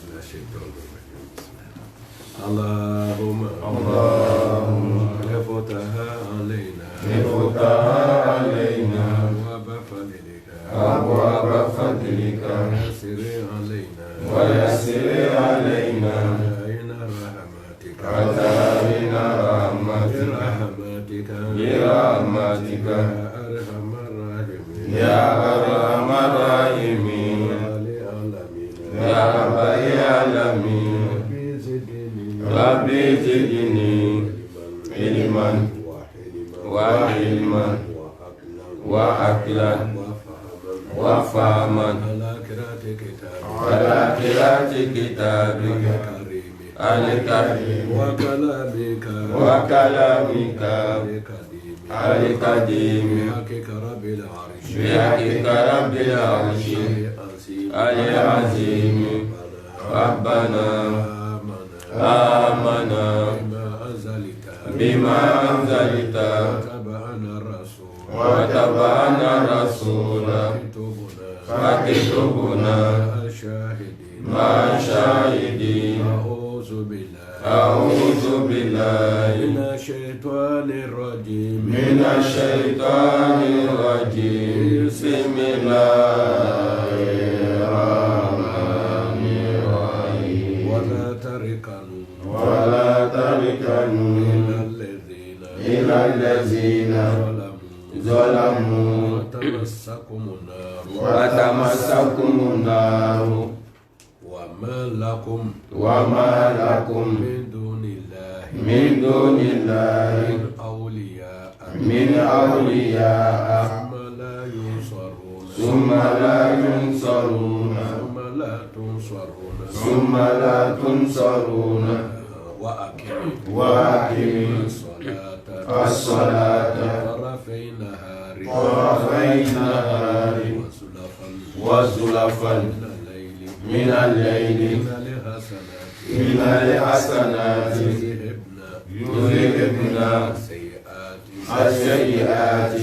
من الشيطان الرجيم اللهم افتح علينا أبواب فضلك ويسر علينا عطائنا برحمتك يا أرحم الراحمين يا رب العالمين ربي زدني علما وعلما وعقلا وفهما على قراءة كتابك الكريم وكلامك القديم بحقك رب العرش العظيم ربنا آمنا بما أنزلت وتبعنا الرسول فاكتبنا مع الشاهدين أعوذ بالله من الشيطان الرجيم بسم الله الرحمن الرحيم ولا تركنوا إلى الذين ظلموا وتمسكم النار وما لكم من دون الله من أولياء ثم لا تنصرون وأقيموا الصلاة طرفي النهار وزلفا من الليل إن الحسنات يذهبن السيئات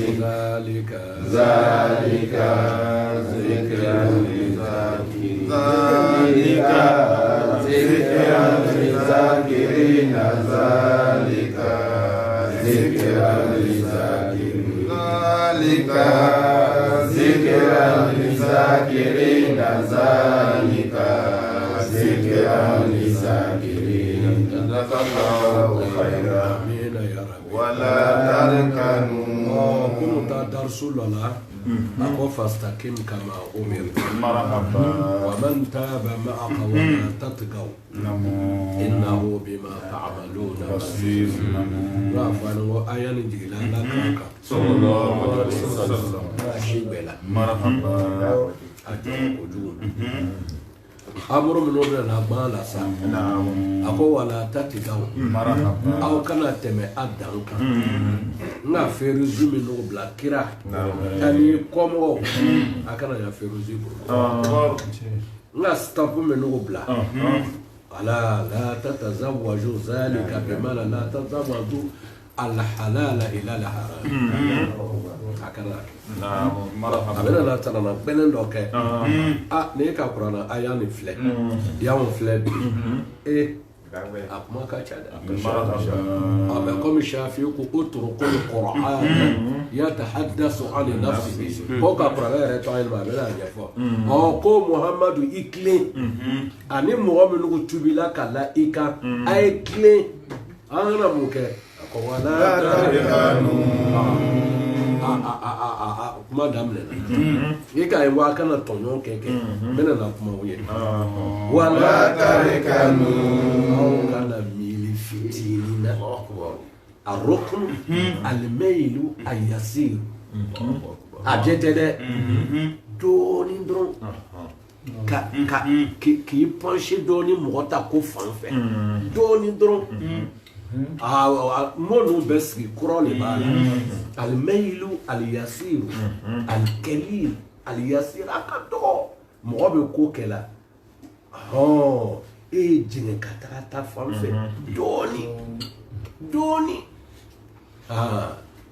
ذلك ذكرى للذاكرين ذلك ذكرى للذاكرين ذلك ذكرى للذاكرين جزاك الله خيرا ولا تركنوا كنت درس لنا أقف فاستقم كما أمرت ومن تاب معك ولا تطغوا إنه بما تعملون بصير رافعا وآيان جيلانا كاكا صلى الله عليه وسلم أشيبلا مرحبا أجل أمر من أمر الأقبال أقول ولا تطغوا أو كان تم أدنك na feruzi mi no blakira tani komo akana ya feruzi na stop mi no bla ala la tatazawwaju zalika bima la tatazawwaju al halala ila al haram akana abena la tana benen doke ne ka qur'ana ayani fle ya on fle أقوم كذا أبقى مشافي وأترك القرآن يتحدث عن نفسه هو كبرنا رتوين ما بلا يفوا أو محمد إكلي أني محمد نقول كلا إكا أكلي أنا ممكن ولا تركنوا kuma damle ika yi wa kana tonyo keke mena na kuma wuye wala tarikanu kana mili fitina arukun almailu ayasir ajetede doni dron ki penché doni mota ko fanfɛ doni dron monu beski kurole bala almailu alyasir alkalil alyasir akato mo be ko kela e jine katata fanfɛ doni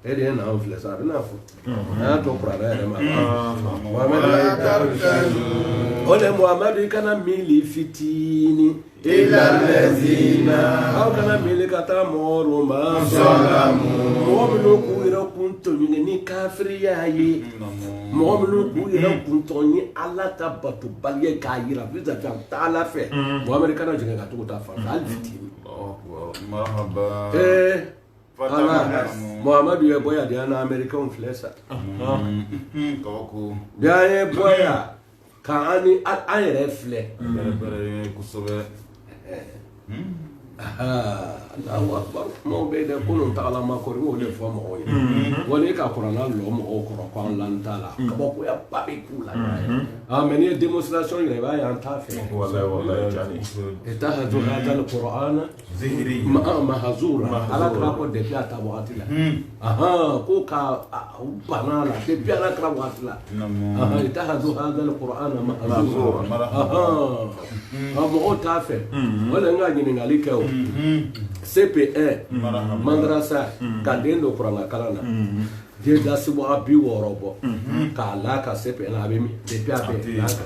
et rien n'a enflé ça, rien n'a fou. Un ton problème, Mohamed, Mohamed, kana mili fitini. Ila lezina au kana mili kata moro ma salamu mo'minu kuira kuntonye ni kafiriya ye mo'minu kuira kuntonye ala ta batu baliye kayira biza ta ala fe Mohamed kana jinga ka to ta fa alfitini marhaba ala Mohamed ye boya dia na American flesa koko dia ye boya ka ani ayere fle bere kusobe Allahu Akbar mo be de kunun ta ala ma ko ri le fo mo woni ka Qur'an lo mo ko ko lan ta la ko ko ya pa be kula mais démonstration il va y en ta fait wallahi jani etahadu hada al-Qur'an zihri mahzura ala kra ko de pia ta watila ko ka banala de pia ala kra watila etahadu hada al-Qur'an mahzura mo ta fait wala nga nyini ngalike o CP1 mandrasa kadendo Qur'an kalana de da si wa bi worobo ka la ka CP1 abemi de pia be la ka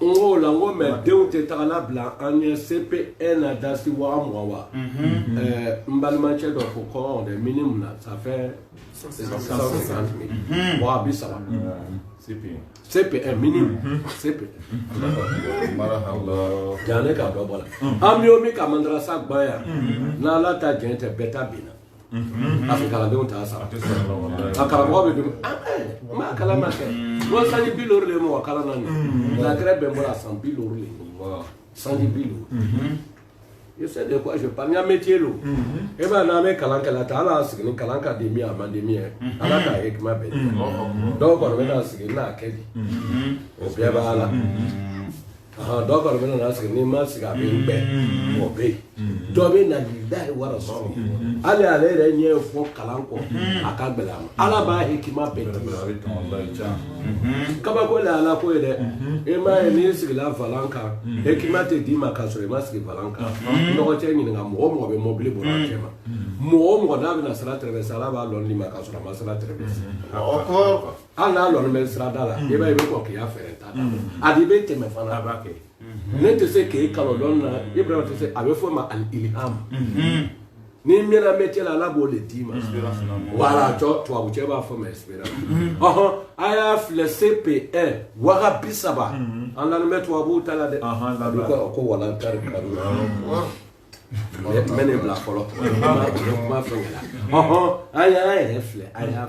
on la ngo me de o te tala bla anye CP1 da si wa mwa mbalma che do ko de minimum na ça fait 150 000 wa bi ça CP1 minimum CP1 marhaba jane ka do bola amyo mi ka mandrasa gbaya na la ta gente beta bina Afrika la de ta sa akara mo be dum ma kala ma ke no sani bilor le mo kala na ni la grebe mo la 100 bilor le 110 bilor je sais de quoi je parle ya métier lo e ba na me kalanka la ta ala signi kalanka de mi amande mi ala ka ek ma be donc on va signi na kedi o be ba ala donc on va signi ma siga be be o be do be na lillahi wa rasul ala re nye fo kalanko akagbela ala ba hikima be kaba ko la ala ko de e ma ni sigla valanka hikima te di makaso e ma sigla valanka no ko che ni nga mo be mobile bo na chema mo da na sala traversa la ba lon ni makaso na sala traversa encore ala lon me sala dala e ba e ko ki ya ferenta adi be te me fana ba ke ne te se ke kalolon na Ibrahim te se abe fo ma al ilham ni mena métier la labo le dima voilà to abu cheba fo ma espérance aya fle CP1 wara bisaba an la mettre abu tala de ko wala tar mene bla folo ma fengela aya fle aya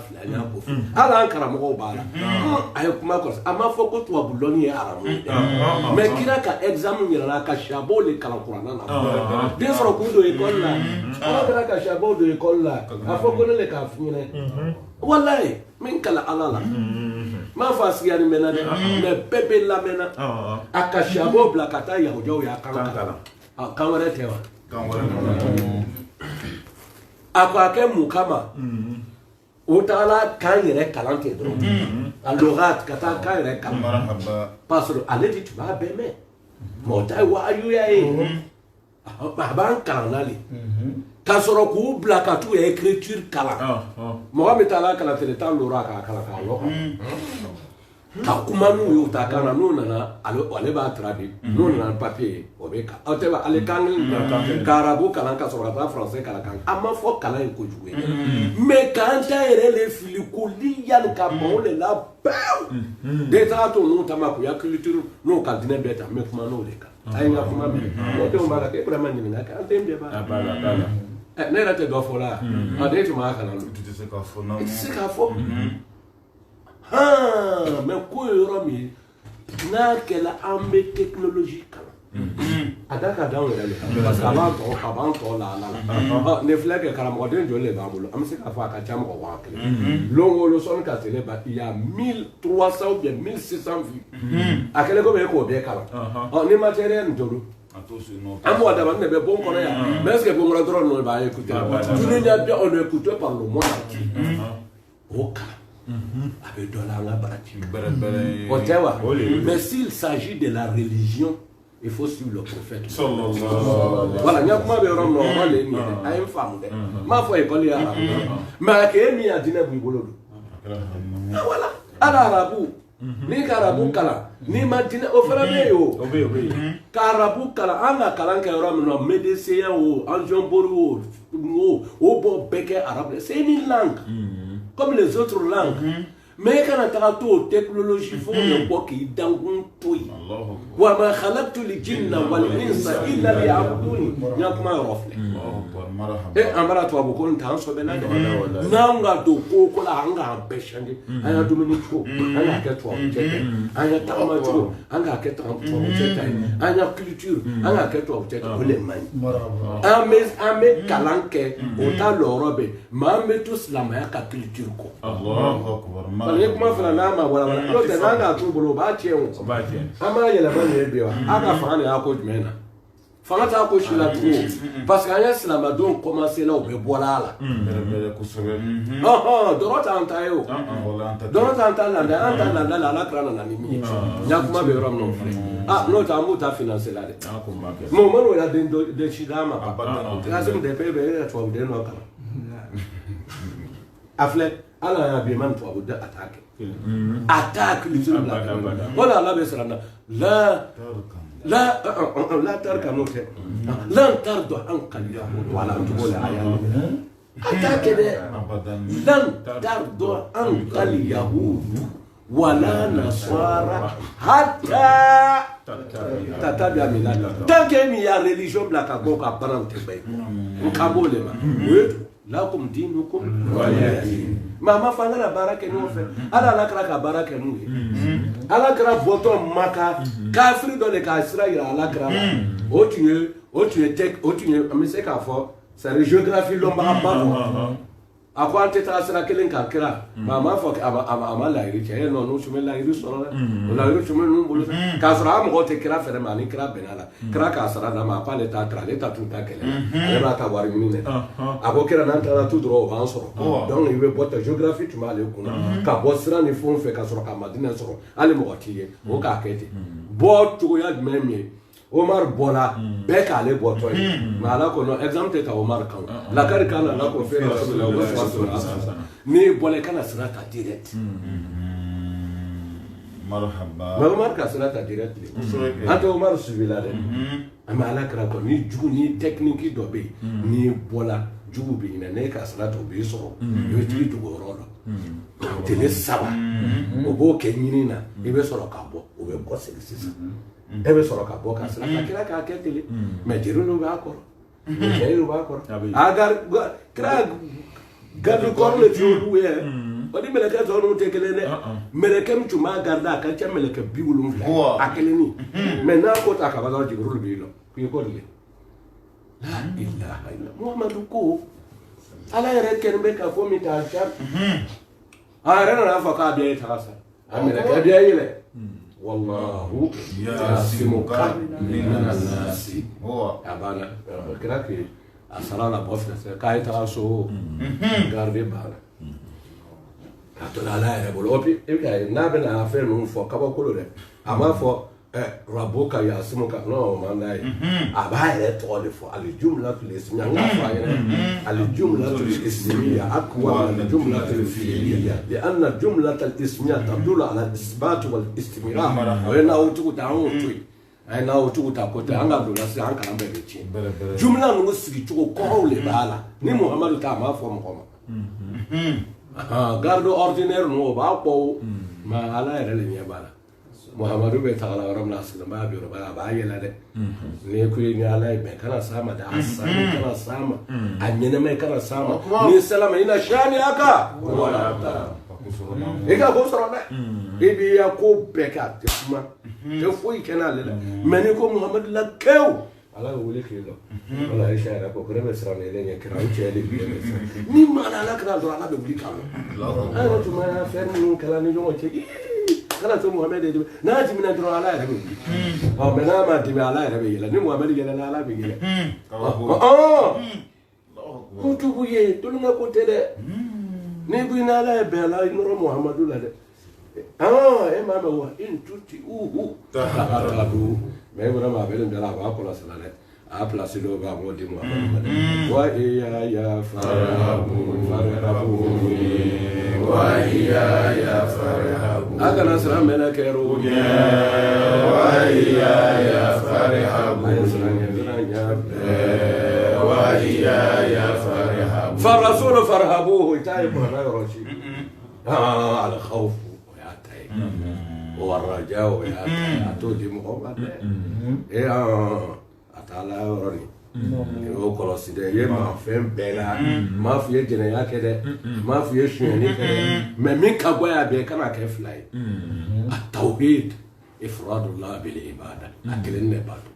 ko ala ankara mo bala aya kuma ko ama fo ko to abu loni ya aramu mais kira ka examen yara ka shabo le kala qur'ana na bien fro ko do école la ala ka shabo do école la afo ko le ka fine wallahi min kala ala la ma fa sigari mena de mais bebe la mena aka shabo bla kata ya hojo ya kala kamara tewa apa ke mukama utala kan yere kalante dro alorat kata kan yere kamara parce que allez dit tu vas baimer montai wa ayu ya ba ban kanali ka soro ku blaka tu écriture kala mohamed tala kala tele tan lora ka kala ka lo ka kuma nu yo ta kana nu na ale ba traduire nu na papier o be ka o te ba ale kan karabu kala ka soro ta français kala kan ama fo kala ko jouer mais quand ere le fili ko li yan ka mo le la ba de ta to nu ta ma ko ya culture nu ka dine beta me kuma no le ka ay nga kuma me o te o mara ke vraiment ni nga ka tembe ba ne la te do fo la a de tu ma kana tu te sais ka fo non c'est ka fo mais ko yoro mi na kela ambe technologie kala adaka dawo le parce que avant to la ne flag kala mo den jole ba bolo am se ka fa ka cham ko wa kele longo lo son ka tele ba il y a 1300 ou bien 1600 vues akele ko be ko be kala ni matériel ndolo amo adaba ne be bon kono ya mais est-ce que bon la drone no ba écouter tout le monde bien on écoute par le monde entier oka avec dollar la bâtie mais s'il s'agit de la religion il faut suivre le prophète. Voilà, il y a pas de rôle normal, il y a une femme. Ma foi, école est arabe. Mais qui est mis à dîner boulot. Voilà, à l'arabe. Ni karabu kala ni madina o fara be yo karabu kala anga kalan ka yoro no médecin o anjomboru o bo beke arabe c'est une langue comme les autres langues mais quand on a tout technologie faut ne pas qui dans un toy wa ma khalaqtu li jinna wal insa illa liya'budun yakuma rofle e amara to abu ko ntan so be na na nga do ko la anga beshande aya dominique ko aya ke to aya tama to anga ke to aya culture anga ke to ko le man ame kalanke o ta lorobe ma me tous la ma ka culture ko Allahu akbar ale kuma fana n'a ma wala n'o tɛ n'an k'a t'u bolo o b'a tiɲɛ o an b'a yɛlɛma nin ye bi wa a ka fanga de y'a ko jumɛn na fanga t'a ko si la tugun parce que an ye silamɛdenw commencé la u bɛ bɔra a la dɔrɔn t'an ta ye o dɔrɔn t'an ta landa an ta landa la ala kira nana ni min ye n y'a kuma bɛ yɔrɔ min na o filɛ n'o tɛ an b'u ta financer la dɛ mais o ma n'o la den si d'a ma Kasimu de pe bɛ e yɛrɛ tubabuden dɔ kalan a filɛ ala y'a bi man tubabu da attaque l'usine la wala Allah be sarana la tarka note lan tardu anka yahud wala antubula ayat attaque de lan tardu anka yahud wala nasara hatta tatabi amilala tant que il y a religion la ka go ka parante bay ka bolema lakum dinukum waliyadin mama fangala baraka no fe ala la kra ka baraka no ala kra boton maka kafiri do le ka israël ala kra o tu me se ka fo c'est géographie lomba ba akwa teta sira kelen ka kra mama fo ama la iri che no no chume la iri so la iri chume no bolo ka sura am go te kra fere mani kra benala kra ka sura na ma pa le ta tra le ta tuta kele e ba ta wari mini ne abo kra nan ta tu dro ba so donc il veut botter géographie tu ma le kuna ka bo sira ni fon fe ka sura ka madina so ale mo tiye o ka kete bo tu ya meme Omar Bola beka ale boto ma ala ko no exemple ta Omar kan la kar kana la ko fe ni bole kana sirata direct marhaba Omar ka sirata direct ante Omar subila de ama ala kra ko ni jugu ni technique do be ni bola jugu be ne ka sirata be so yo ti jugu rolo tele saba o bo kenyini na e be so ka bo o be bo sisi e be soro ka bo ka sala ka kira ka ketele me jiru no ba ko e ru ba ko agar kra gadu ko le jodu ye o di meleke to no tekele ne meleke mtu ma garda ka cha meleke biwulum fla akele ni me na ko ta ka ba do jiru bi lo ku ko le la ilaha illa muhammadu ko ala yere ken be ka fo mi ta cha ara na fa ka be ta sa ameleke be yele والله يعصمك من الناس هو abana kira ke asara la bof na kai ta so garbe bana to la la e bolopi e ka na be na afa no fo ka ba ko le ama fo rabuka ya'simuka no manai aba ile to le fo al jumla al ismiyya ngafa al jumla al ismiyya aqwa min jumla al fi'liyya لان الجمله الاسميه تدل على الاثبات والاستمرار وانا اوتو تاوتو انا اوتو تاكوتا anga dola si anga namba bechi jumla no sigi tuko ko le bala ni muhammadu ta ma fo mo gardo ordinaire no ba ko ma ala ere le nya bala muhammadu be tagala waram na sallama bi roba ba yela de ne ku ni ala be kana sama da asani kana sama anyene me kana sama ni salama ina shani aka wala ta ega ko soro na ibi ya ko be ka te kuma te foi kana le mais ni ko muhammadu la kew ala wole ke lo wala isha ra ko kare sara ne le kira uche le bi ni mana la kra do ala be bi ka ala to ma fer ni kala ni jo che kana to Muhammad de na ji mina dro ala ya be o me na ma ti ala ya be yela ni Muhammad yela na ala be yela ko tu bu ye to nga ko te de ni bu na ala be ala no Muhammadu la de e ma wa in tuti ta mais vraiment avec de la va pour la salade a placé le va mo di mo wa ya farhabu wa ya farhabu aga nasra mena kero wa ya farhabu wa ya farhabu فالرسول فرهبوه يتعرف ولا يرشي على خوف ويعتي والرجاء ويعتي أتودي محمد أتعالى ورني يو كلاسيده يما فهم بلا ما في جنيا كده ما في شيء كده من كبويا بيكنا كفلاي التوحيد إفراد الله بالعبادة أكلنا بعده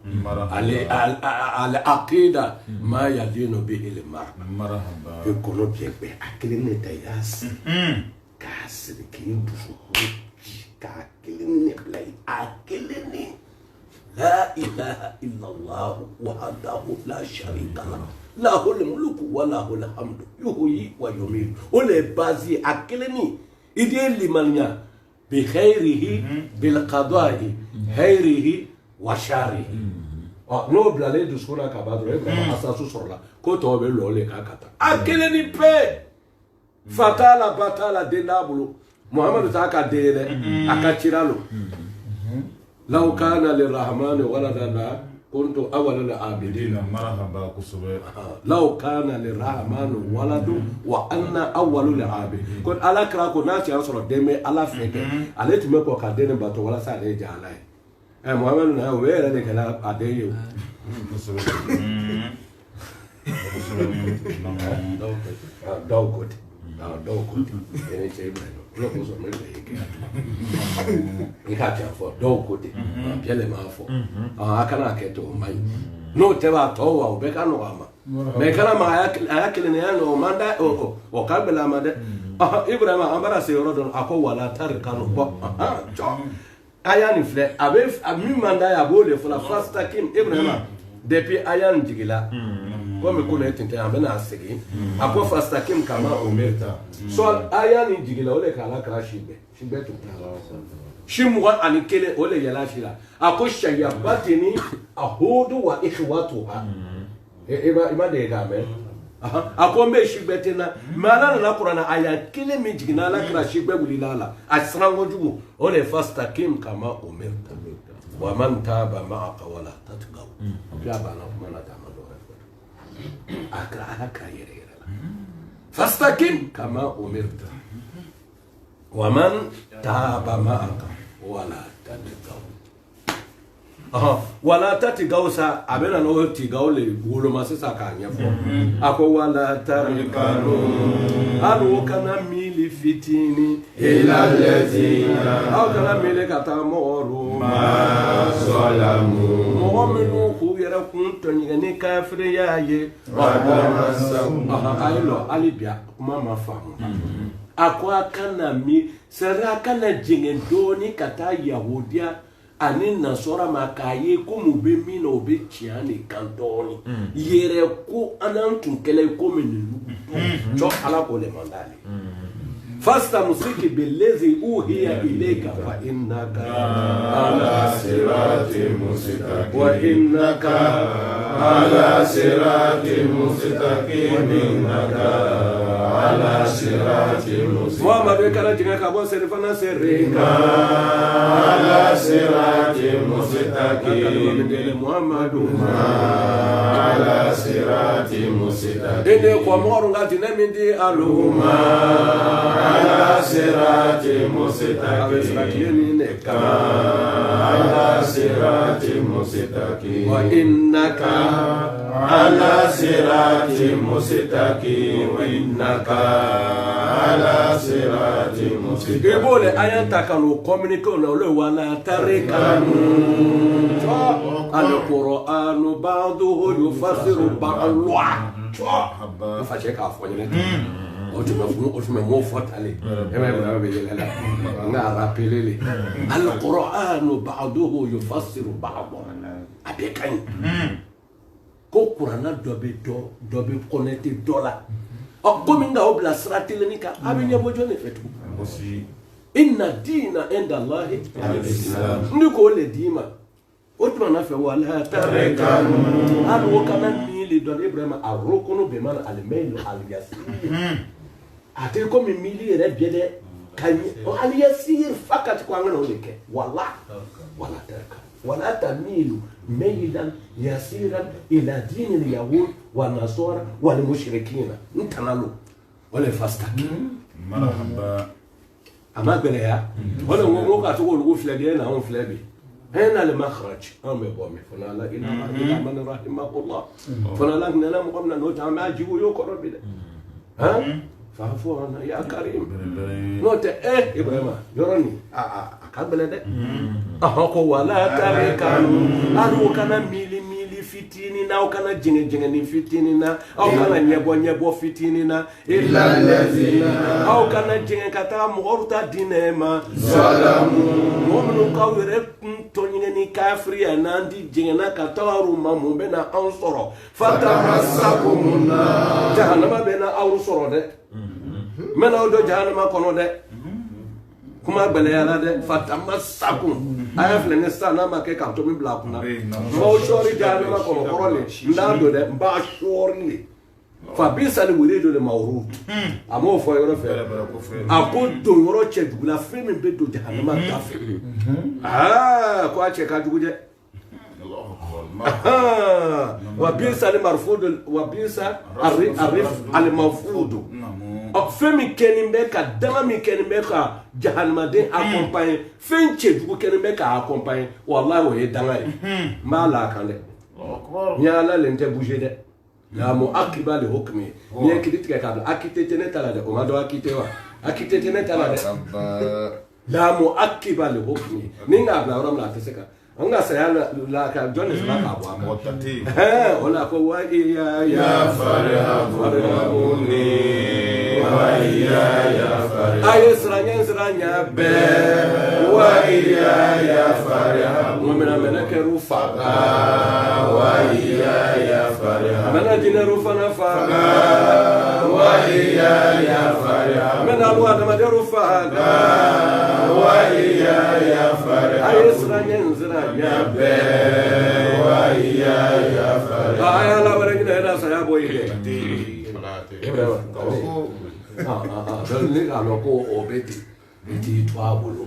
على عقيدة ما يدين به المرء يقولون بيك أكلنا تياس كاس كيم بشوف كأكلنا بلاي أكلنا لا إله إلا الله وحده لا شريك له له الملك وله الحمد يحيي ويميت ولا بازي أكلني إدي لمن بخيره بالقضاء خيره وشره no blale du sura kabadro asasu sorla ko to be lo le kakata akele ni pe fatala batala de nabulo muhammad ta ka de akachiralo law kana lirrahman walada kuntu awwalul abidin marhaba kusube law kana lirrahman waladu wa anna awwalul abidin kon ala kra ko na ci soro de me ala feke ale ti me ko ka de ne bato wala sa de jala muhammad na we ra de kala ade yo kusube dawkoti ene ce ibrahim lo ko so me ke ikati afọ dawkoti biele ma afọ akana keto mai no te ba to wa o be kanu ama me kana ma ayakile ne no manda o ka bela mande ibrahim ambara se rodon akọ wala tarkanu bo ayan fle abe mi manda ya bo le fla fasta kim ibrahim depuis ayan jigila comme qu'on est en train de seguir après fastakim kama omerta so aya ni jigila ole kala kala shibe to shimwa anikele ole yala shila akosha ya batini ahudu wa ikhwatuha iba de gabe akombe shibe tena malana na qur'ana aya kele mi jigina la kala shibe bulilala asrango jugo ole fastakim kama omerta wa man taba ma'aka wala tatqaw ya bana kuma na أكره يريرا فاستقم كما أمرت ومن تاب معك ولا تتقوا ولا تتقوا سا أبنا نو تقوا لي بقولوا ما سسكان يفو أكو ولا تركنوا ألو كان ميلي فتيني إلى الذين أو كان ميلي كتامورو ما ظلموا مؤمنوا kuyera kuntonya ne kafire yaye ayilo alibia kuma mafamu akwa kana mi sera kana jingendoni kata yahudia ani nasora makaye kumube mina obe chiani kantoni yere ko anantun kele ko menelu jo ala ko le mandali fasta musiki bilezi uhiya ilayka fa innaka ala sirati mustaqim wa innaka ala sirati mustaqim innaka ala sirati mustaqim wa mabekala jinga kabo serifana serika ala sirati mustaqim muhammadu ala sirati mustaqim ene kwa moro ngati nemindi aluma ala sirati mustaqim ala sirati mustaqim wa innaka ala sirati mustaqim wa innaka ala sirati mustaqim ebole ayanta kanu communique na le wala tarikanu al-Qur'anu ba'duhu yufassiru ba'dwa facheka afonyene otume mo fotale ema be yela nga rappeler al-Qur'anu ba'duhu yufassiru ba'dwa abekan ko Qur'ana dobe connecté dola o comme nga obla stratelnika abinya bojone fetu aussi inna dina inda Allah al-Islam ndiko le dima Otman fait wala tarekanu alu kana mili don Ibrahim arokunu be man almeno aliyasir ate ko mi mili re biede kan aliyasir fakat ko ngana oleke wala taraka wala tamilu ميلا يسيرا الى دين اليهود والنصارى والمشركين انتنالو ولا فاستك مرحبا اما بلايا ولا موقع تقول فلادينا هم فلابي هنا المخرج هم يقومي فلا لا اله الا من رحمه الله فلا لا ننام قمنا نوتا ما جيبوا يقرب بنا ها فعفوا عنا يا كريم نوت ايه ابراهيم يروني قبل ده اهو ولا تركنوا انو كان ميلي fitinina au kana jenge ni fitinina au kana nyebo fitinina illa allazina au kana jenge kata muorta dinema salamu mu'minu kawre tonyenge ni kafri anandi jenge na kataru mamumbe na ansoro fatamassakumuna jahannama bena awsoro de mena odo jahannama kono de kuma balaya de fatamassakum aya flene sana ma ke kanto mi bla kuna mo shori jana ma ko korole ndando de mba shori fa bisa ni wiredo de mawrut amo fo yoro fe akodo yoro che dugula fe mi be do jana ma ta fe ko ache ka duguje وبيسا المرفوض وبيسا الرف المفروض فمي كنبكا دمامي كنبكا جهنم دين اكومباني فين تشدو كنبكا اكومباني والله وهي دغاي ما لا كان يا لا لنت بوجي ده لا مؤكبا لحكمي ني كديت كابل اكيتيتنا تالا ده ما دو اكيتيوا اكيتيتنا تالا ده لا مؤكبا لحكمي نينا بلا رملا تسكا anga saya la ka jones la ka bwa motati ola ko wa ya farhabuni wa ya ayesranya be wa ya farhabuni mena ke rufa wa ya farhabuni mena dina rufa na fa wa ya farhabuni mena wa da rufa wa ya farhabuni ayesranya ya be wa ya fare aya la bare ni na saya boy de ni ga lo ko obeti beti twa bolo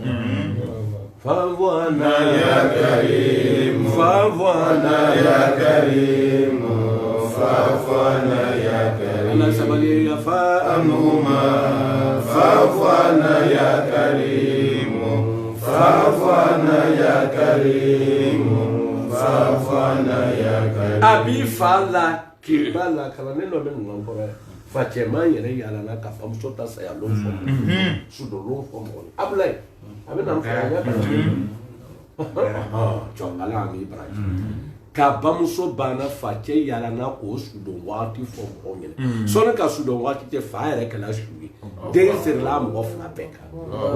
favwana ya karim favwana ya karim favwana ya karim ana sabali ya fa amuma favwana ya karim fafana ya karimu fafana ya karimu abi fala kibala kala neno men ngora fatema yere yala na ka fam sota sa ya lo fo sudo lo fo mo ablay abena mfanya ala mi ibrahim ka bamuso bana fake yala na ko sudo wati fo mo ngene so na ka sudo wati te fa yere kala shuwi de ser la mo fa peka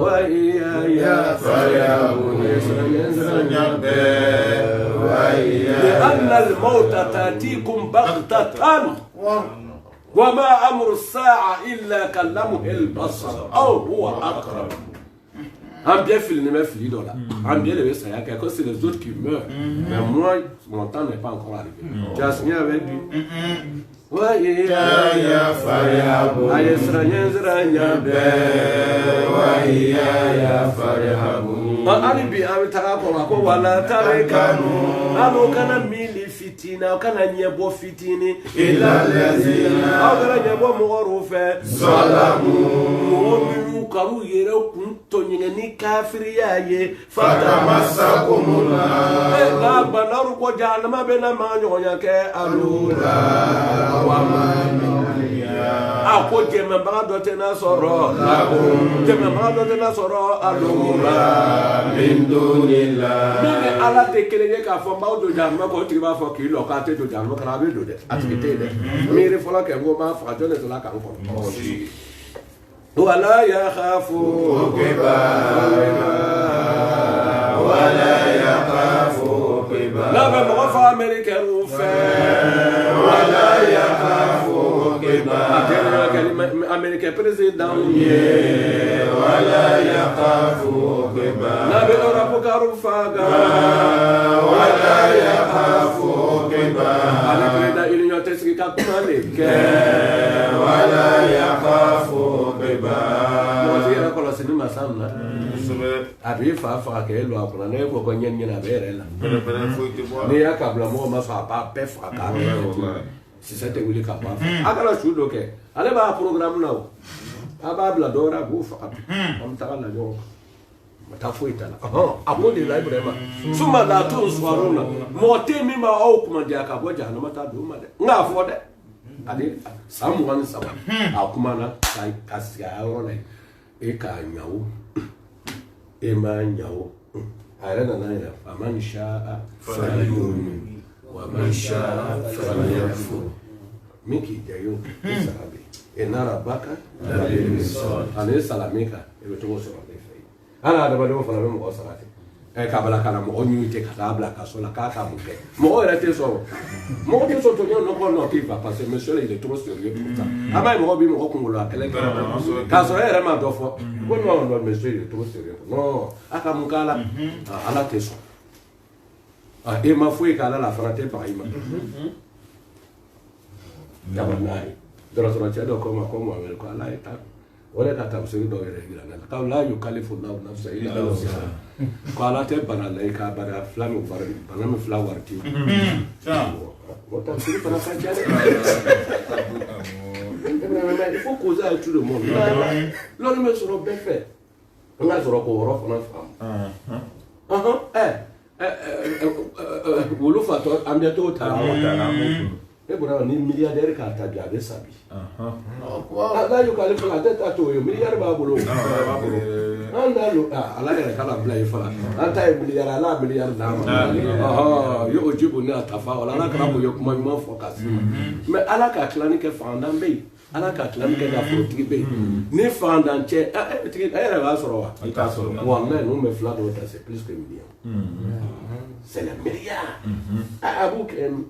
wa ya farhabuni wa anna al mauta tatikum baghtatan وما أمر الساعة إلا كلمه البصر أو هو أقرب. Un bien film ne me finit donc là. Un bien le ça y a quelque chose c'est les autres qui meurent. Mais moi mon temps n'est pas encore arrivé. Tu as signé avec lui. Ouais ya farhabuni ayesranya be wa ya farhabuni ali bi amtaka ko wala tarekanu alo kana mili fitina kana nyebo fitini ila lazina awara nyebo mugorufe salamu mu'minu karu yere kun tonyenge ni kafiri yaye fatamassakumuna la banaru ko jahannama bena ma nyonya ke alura wa ako jema ba do tena soro jema ba do tena soro alura min dunillah ni ala te kelenge ka fo ba do jahannama ko ti ba fo ki lo ka te do jahannama ka be do de atikete de mi re fola ke ngo ma fa jole to la ka ko ولا يخافوا عقبا ولا يخافوا عقبا لا بمغفى أمريكا ولا يخافوا عقبا Americain président ولا يخاف عقباه نبي ربك رفاقا ولا يخاف عقباه على كريدا إلينا تسكي كمالك ولا يخاف عقباه وزيرا كل سنة ما سامنا kosɛbɛ أبي فافا كيلو أكون أنا يبغى كوني نينا بيرلا bɛrɛbɛrɛ foyi tɛ bɔ a la ni ya kabla mo ma fa pa pe fa ka si sa te wuli ka pa akala su do ke ale ba programme na o aba bla dora bu fa am ta la yo mata foi ta la a mo de la ibrahima suma da to swarona mo te mi ma o kuma dia ka bo ja na mata do ma de nga fo de ale samu wan sa a kuma na kai kasia ro na e ka nyawo e ma nyawo ayana na ina aman sha'a falyumin wa man sha'a falyakfur miki jayo sahabi inna rabbaka labil mirsad ale salamika e to so be fe ana da bado fala mo salati e ka bala kana mo onyu te ka bla ka so la ka mo ke mo era te so to no ko no ki va parce que monsieur il est trop sérieux pour ça ama mo bi mo ko ngolo akele ka so era ma do fo ko no monsieur il est trop sérieux non aka mo kala ala te so e ma foi kala la frate pa ima ya wallahi dara so cha do ko ma wel ko ala eta wala ka tafsir do yere gira na ka la yukallifu Allahu nafsan illa wus'aha ko ala te bana la ka bana flamu warti bana mi flawarti ko tafsir para ka cha il faut causer à tout le monde l'on me sera bien fait on a sera ko woro fana fam wulu fato ambiato ta e bora ni milliardaire ka ta biabe sabi la yo kale fala tata to yo milliardaire ba bolo anda lo ala ya kala bla yo fala anta e milliardaire ala milliardaire dama yo ojibu ni atafa wala ala kala yo kuma mo focus mais ala ka klani ke fandam be ala ka klani ke da fotigi be ni fandam che tigi era ba soro wa ita so wallahi no me fla do ta c'est plus que million c'est le milliard abu ken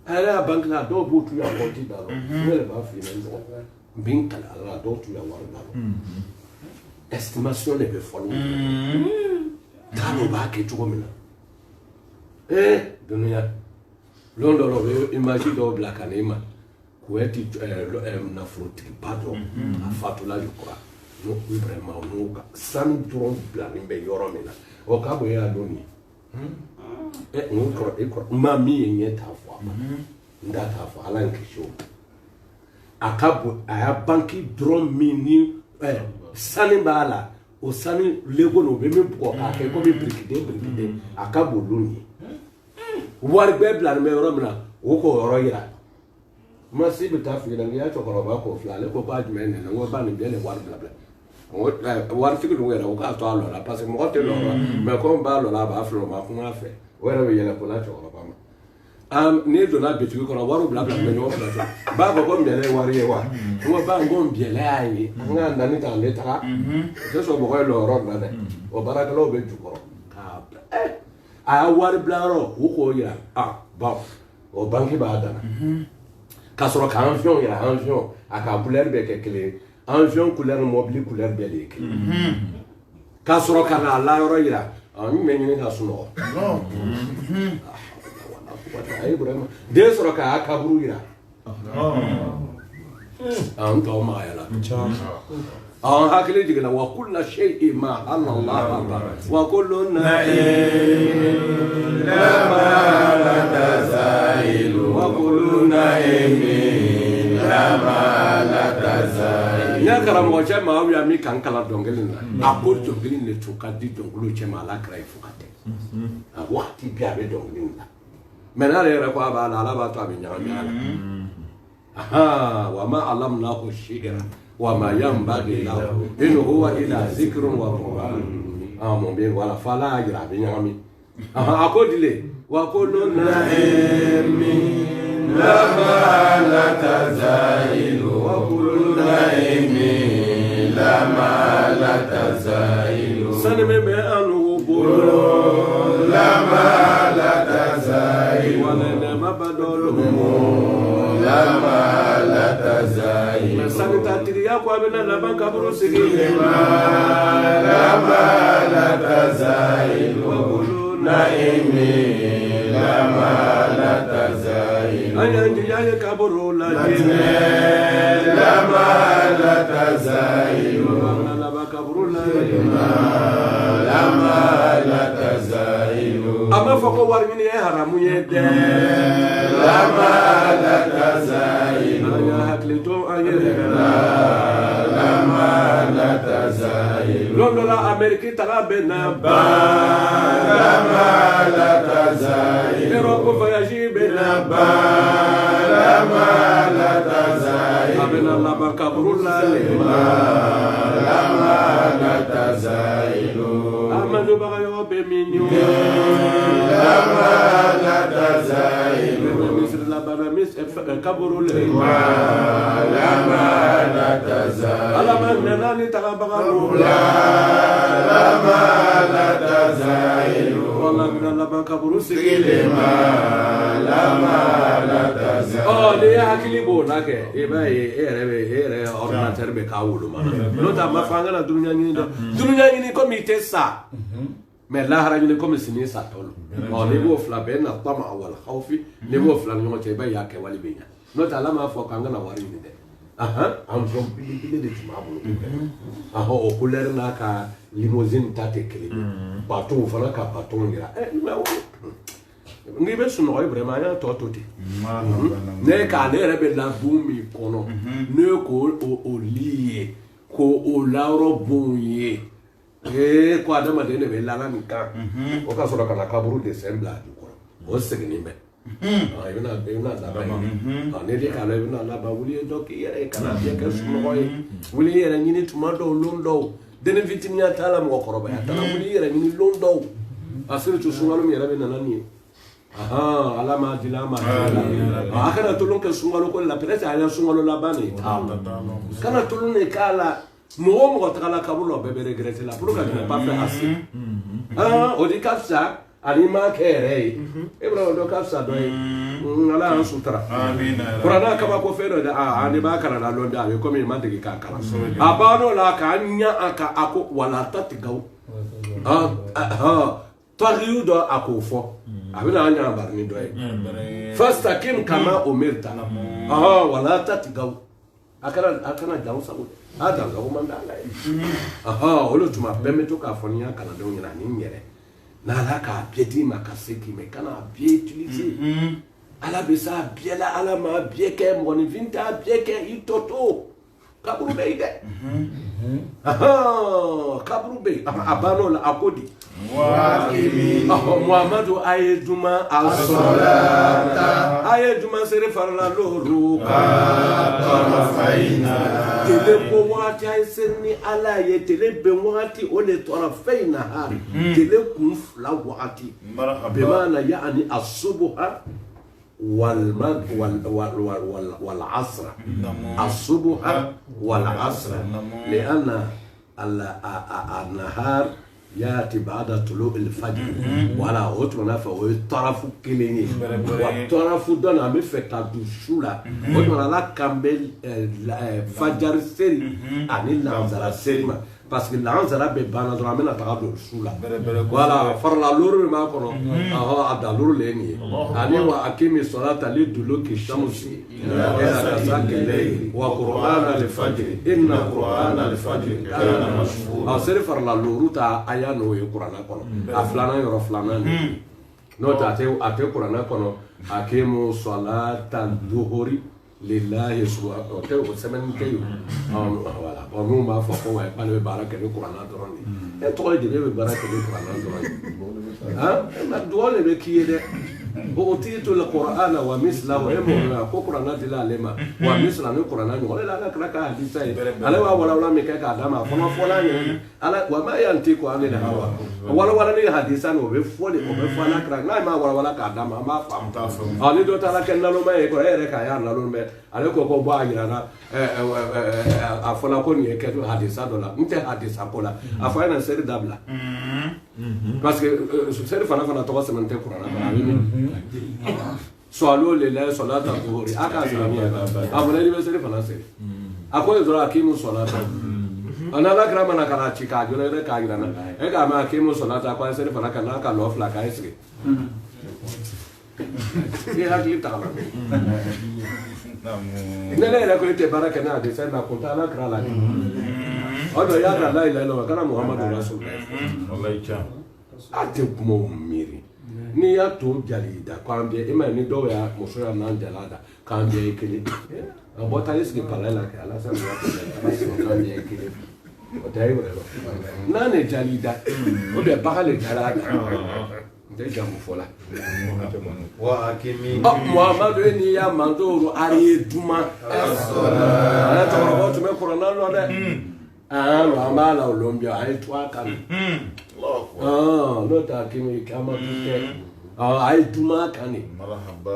ala bank la do butu ya konti dalo wele ba fi nenzo binka la do tu ya war dalo estimation le be folo dalo ba ke tu gomina dunia londo lo imagine do black anima kueti na fruit pado afatu la yukura no vraiment no san tron plan be yoromina o ka bo ya doni ko mami yenta fo ndata fo ala nkisho akabu aya banki drum mini sani bala o sani lego no be me buko ake ko be brigade akabu luni war be plan me yoromina o ko oro yira ma si be ta fi na ya to ko ba ko flale ko ba jme ne ngo ba ni be le war bla bla war fi ko wera o ka to alo la parce que mo te lo me ko ba lo la ba flo ma ko ma fe wera we yela ko la to ko ba ma ne do na betu ko waru bla bla me no bla ba ba ko mbele wari e wa ngo ba ngo mbele ayi nga ndani ta le ta je so bo ko lo ro na de o baraka lo be ju ko ka a wari bla ro wo ko ya ba o banki ba dana ka soro ka avion ya avion aka couleur be ke kele avion couleur mobile couleur be le ke ka soro ka na la ro ira an me ni ka suno ay burama de soro ka aka buru ira an to ma ya la hakili jigna wa kullu shay'in ma Allah wa kullu na'im la ma la tazailu wa kullu na'im la ma la tazailu ya karam wa jama wa mi kan kala dongelin na akor dongelin le to ka di dongulu chema la krai fukate wa ti bia be dongelin na menare ra kwa ba la ba to abi nyama wa ma alamnahu shi'ra وما ينبغي له إن هو إلا ذكر وقرآن mon bien voilà fala ira be nyami akodile wa kuluna emi la la tazailu wa kuluna emi la la tazailu saneme be anu bolo la la tazailu wa la mabadolo la ko abena laban kaburu sigi lama la tazailu naimi lama la tazailu ayandi yaye kaburu la lama la tazailu laba kaburu la lama la tazailu ama foko warmini e haramu yede lama la tazailu aya haklito aye lama la tazailu londo la ameriki tala bena ba lama la tazailu Europe voyage bena ba lama la tazailu abena laba kaburu la lama la tazailu amadu bagayo be minyo lama la tazailu misir la bana mis kaburu le lama la tazailu alama nani tagabagaru lama la tazailu wala mina laba kaburu sigi lama la tazailu oh ni hakili bo nake eba ere ordinateur be kawulu mana lota mafanga na dunya ngini komite sa mais la hara ngini comme sini sa tolo oh ni bo fla ben na tama wal khawfi ni bo fla ngo te ba yake wali benya lota lama fo kanga na wari ni de am from pili de timabulu o couleur na ka limousine tate kele bateau fana ka bateau ngira ngi be suno vraiment ya tototi ne ka ne rebe la bumi kono ne ko o lié ko o lauro bunye ko adama de ne be la na nka o ka soro kana kaburu de semblage ko o segni be ibina la ba ne de ka le ibina la ba wuli donc yere kana de ka suno wuli yere ni tumando londo dene vitinia tala mo koroba ya tala wuli yere ni londo asiru tu sungalo mi yere be nanani alama dilama akana tulun ke sungalo ko la peut-être ala sungalo la bani kana tulun ne kala mo takala kabulo bebe regretter la pour que tu n'aies pas fait assez o di kapsa alima kere ebro do kapsa do ala sutra amina qur'ana kama ko fero da ani ba kana la londa be ko mi mandigi ka kala abano la ka nya aka ako wala tatigau tariu do akofo abina anya barni do fastakim kama umirta wala tatigau akana dawo sabu ada ngawo mandala olo tuma permetto ka fonia kana do nyina ni nyere na la ka piedi makaseki me kana bien utiliser ala besa biela ala ma bieke moni vinta bieke itoto kaburu beide kaburu be abano la akodi Muhammadu ayeduma as-salata ayeduma sere farla loru tarafaina tele bo wati aysenni ala ye tele be wati ole tarafaina har tele kun fla wati bimana yani as-subha wal asr as-subha wal asr لأن النهار ياتي بعد طلوع الفجر ولا اوتنا فهو طرف كليني والطرف دون عم فتا دوشولا وتنا لا كامبل فجر سري اني لانزلا سريما parce que l'anzala be bana do amena ta do shula wala farla luru ma kono ada luru leni ani wa akimi salata li duluki shamsi ila kasaki layli wa qur'ana al fajr inna qur'ana al fajr kana mashhura asir farla luru ta ayano e qur'ana kono aflana yoro flana no ta ate qur'ana kono akimu salata duhuri lillahi subhanahu wa ta'ala semen kayu wala bon ma fa ko wa pas le baraka de Qur'an doroni e to de be baraka de Qur'an doroni ma dole be kiyede utitu al-Qur'ana wa mislahu emma ko Qur'an de la lema wa mislahu Qur'an ni wala la kraka hadisa ala wa wala me ka dama fa ma fola ni ala wa ma yantiku anil hawa wala ni hadisa no be fole o be fola kraka na ma wala ka dama ma fa ali do tala ken na lo ma e ko ere ka ya na lo me ale ko bo ayira na afola ko ni ke hadisa do la nte hadisa ko la afa na seri dabla parce que seri fana to semente Qur'an swalo le la salata dhuhri aka salamiya amana ni seri fana seri Ako ezora akimu sonata. Anala grama na kana chika jona ne ka gina na. E ga ma akimu sonata kwa sere fana kana ka lof la ka esri. Ya ki ta la. Nene la ko te baraka na de sai na kunta na krala ni. Odo ya ga la ilaha illallah kana Muhammadu Rasulullah. Wallahi cha. Ate mo miri. Ni ya to jali da kwambie ima ni do ya musura na njalada kwambie ikili. Abota yeski palela ke ala sa ya kwambie ikili. Otai wala. Nane jali da. Obe bakale jalada. Deja mufola. Wa akimi. Muhammadu ni ya mandoro ari duma. Ala to ro to me corona no de. Lo amala olombia ai twa kan. No ta kimi kama tuke. Ai duma kani. Marhaba.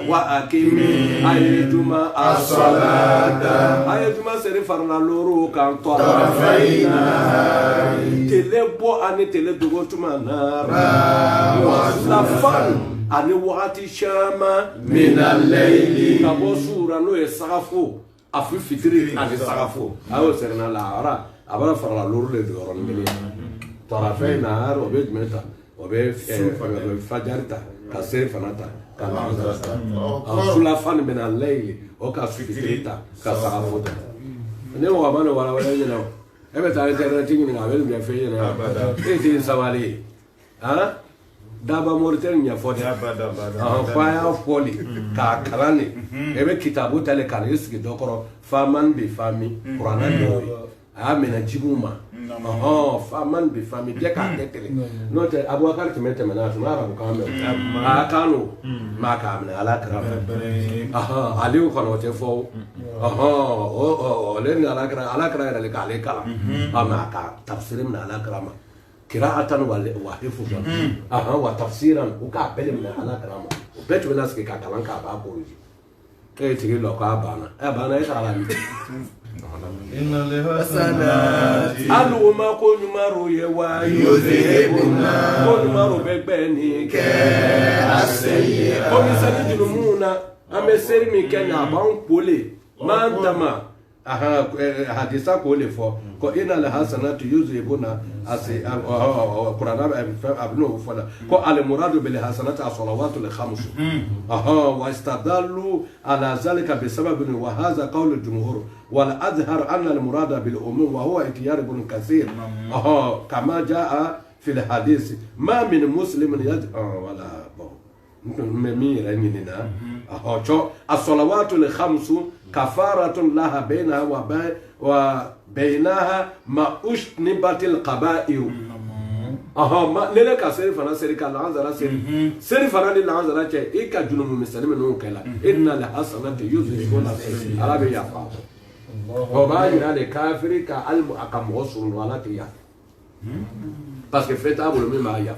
Wa akimi ai duma as-salata. Ai duma seri farna loro kan to. Telebo ani tele dogo tuma na. La fan ani wati shama min al-layli. Kabo sura no esafo. Afi fitiri ani sarafo ayo serna la ara abara farala lorle de ron ngeli tarafe na aro be meta obe fajarta ka ser fanata ka mazasta sula fan min al-layl o ka fitirita ka sarafo ne wa bana wala wala ne no ebe ta internet ngi ngabel me fe ne abada e tin sawali ha daba mortel nya fodi Bada. fire foli ka karane ebe kitabu tele kan yeski dokoro faman bi fami qur'ana do amena jibuma faman bi fami de ka tetele no te abubakar timete menatu mara ko kambe kanu ma ka amna ala kram aliu kono te fo le ni ala kra le ka le kala ama ka tafsirim na ala krama قراءة وحفظا وتفسيرا وكا بلم على كلام وبيت الناس كي كلام كابا بورجي اي تيجي لو كابانا ابانا ايش على إن الحسنات قالوا ما كون مارو يوا يذهبنا كون مارو بيبني كالسيئات كون سنجلمونا امسير مي كنا بان بولي ما انتما hadisa ko le fo ko ina la hasanatu yuzibuna asi qur'ana abnu fala ko al muradu bil hasanati as-salawatu al khams wa istadallu ala zalika bi sabab wa hadha qawl al jumhur wal azhar anna al murada bil umum wa huwa itiyar ibn kathir kama jaa fi al hadith ma min muslimin wala ممي رنينا الصلوات الخمس كفارة لها بينها وبينها ما أشنبت القبائل ما لك سير فانا سير كان عنزرا سير فانا للعنزرا إيه كجنوب مسلم نون كلا إن الحسنة يذهبون السيئات على بيافا وما ينال كافر كالم أكم غصر ولا تيا parce que fait abolo mi ma ya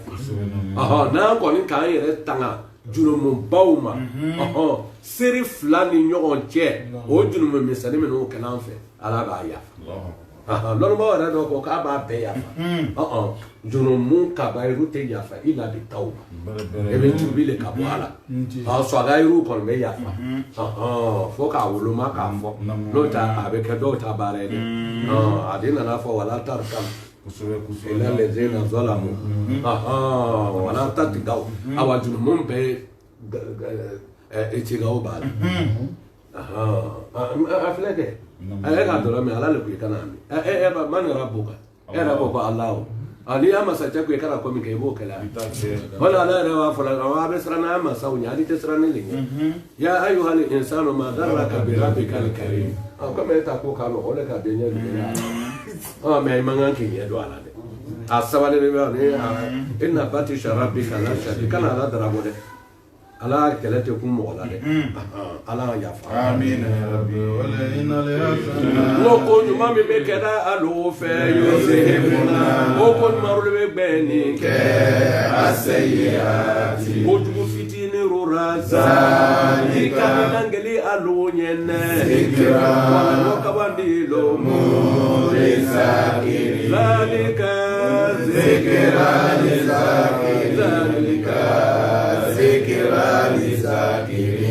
na ko ni kan yere tanga junumu bawma seri flani nyogon che o junumu mi sani me no kanan fe ala ba ya lolu ba wala do ko ka ba be ya junumu ka ba iru te ya fa ila bi tauba e be tubile ka bwala so ga iru ko me ya fa fo ka wolo ma ka fo no ta abe ke do ta bare ni adina na fo wala tarkam إلى الذين ظلموا ولا تتقوا أو جنهم به اتقوا بعد أفلك أنا قادر أمي على لك يكنامي من ربك ربك الله Ali ama sacha ku ekara ko mi ke bo kala wala la rawa fala rawa besrana ama sawnya ali tesrana linga ya ayuha al insanu ma darraka bi rabbika al karim kama eta ko kalo ole ka benya ya me mangan ki ya do ala de asawale ne inna batisha rabbika la shadika la darabode ala kelete kum mola de ala ya fa amin ya rabbi wala inna lihasanat lo ko nyuma mi be keda alo fe yusehuna o ko maru be beni ke asayati o jugu fitini rura zalika nangeli alo nyene zikra wala kabandi lo murizakiri zalika zikra lizakiri zalika zikra lizakiri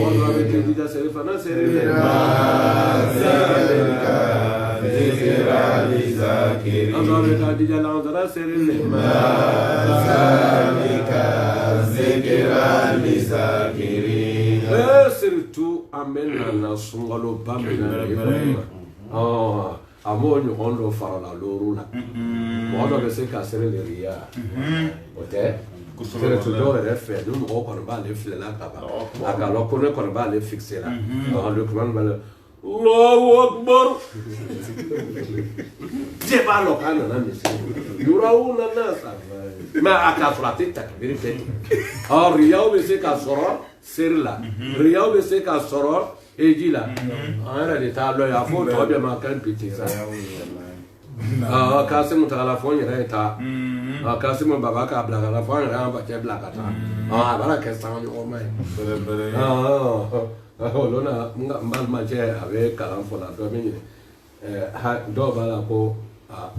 Khadija seri fana seri le ذكرى للذاكرين Azami Khadija lanzara seri le ذلك ذكرى للذاكرين surtout amena na sungalo bamena amo ɲɔgɔn dɔ farala looru la mɔgɔ dɔ bɛ se ka seri le riya o tɛ surtout dɔw yɛrɛ fɛ ni mɔgɔ kɔni b'ale filela ka ban a ka lɔ ko ne kɔni b'ale fixe la le kumani b'ale Allahu Akbar diɲɛ b'a lɔ k'a nana misiri yurawu nana sa mais a k'a sɔrɔ a tɛ takibiri bɛɛ tigɛ riyaw bɛ se ka sɔrɔ seri la riyaw bɛ se ka sɔrɔ eji la an yɛrɛ de t'a lɔ ye a fɔ tɔ bɛɛ ma kan bi ten sa Kasimu tagala fɔ n yɛrɛ ye taa Kasimu baba k'a bila ka taa fɔ an yɛrɛ y'an bacɛ bila ka taa a b'a kɛ san ɲɔgɔnma ye olu na n balimacɛ a bɛ kalan fɔ la dɔ bɛ ɲini dɔw b'a la ko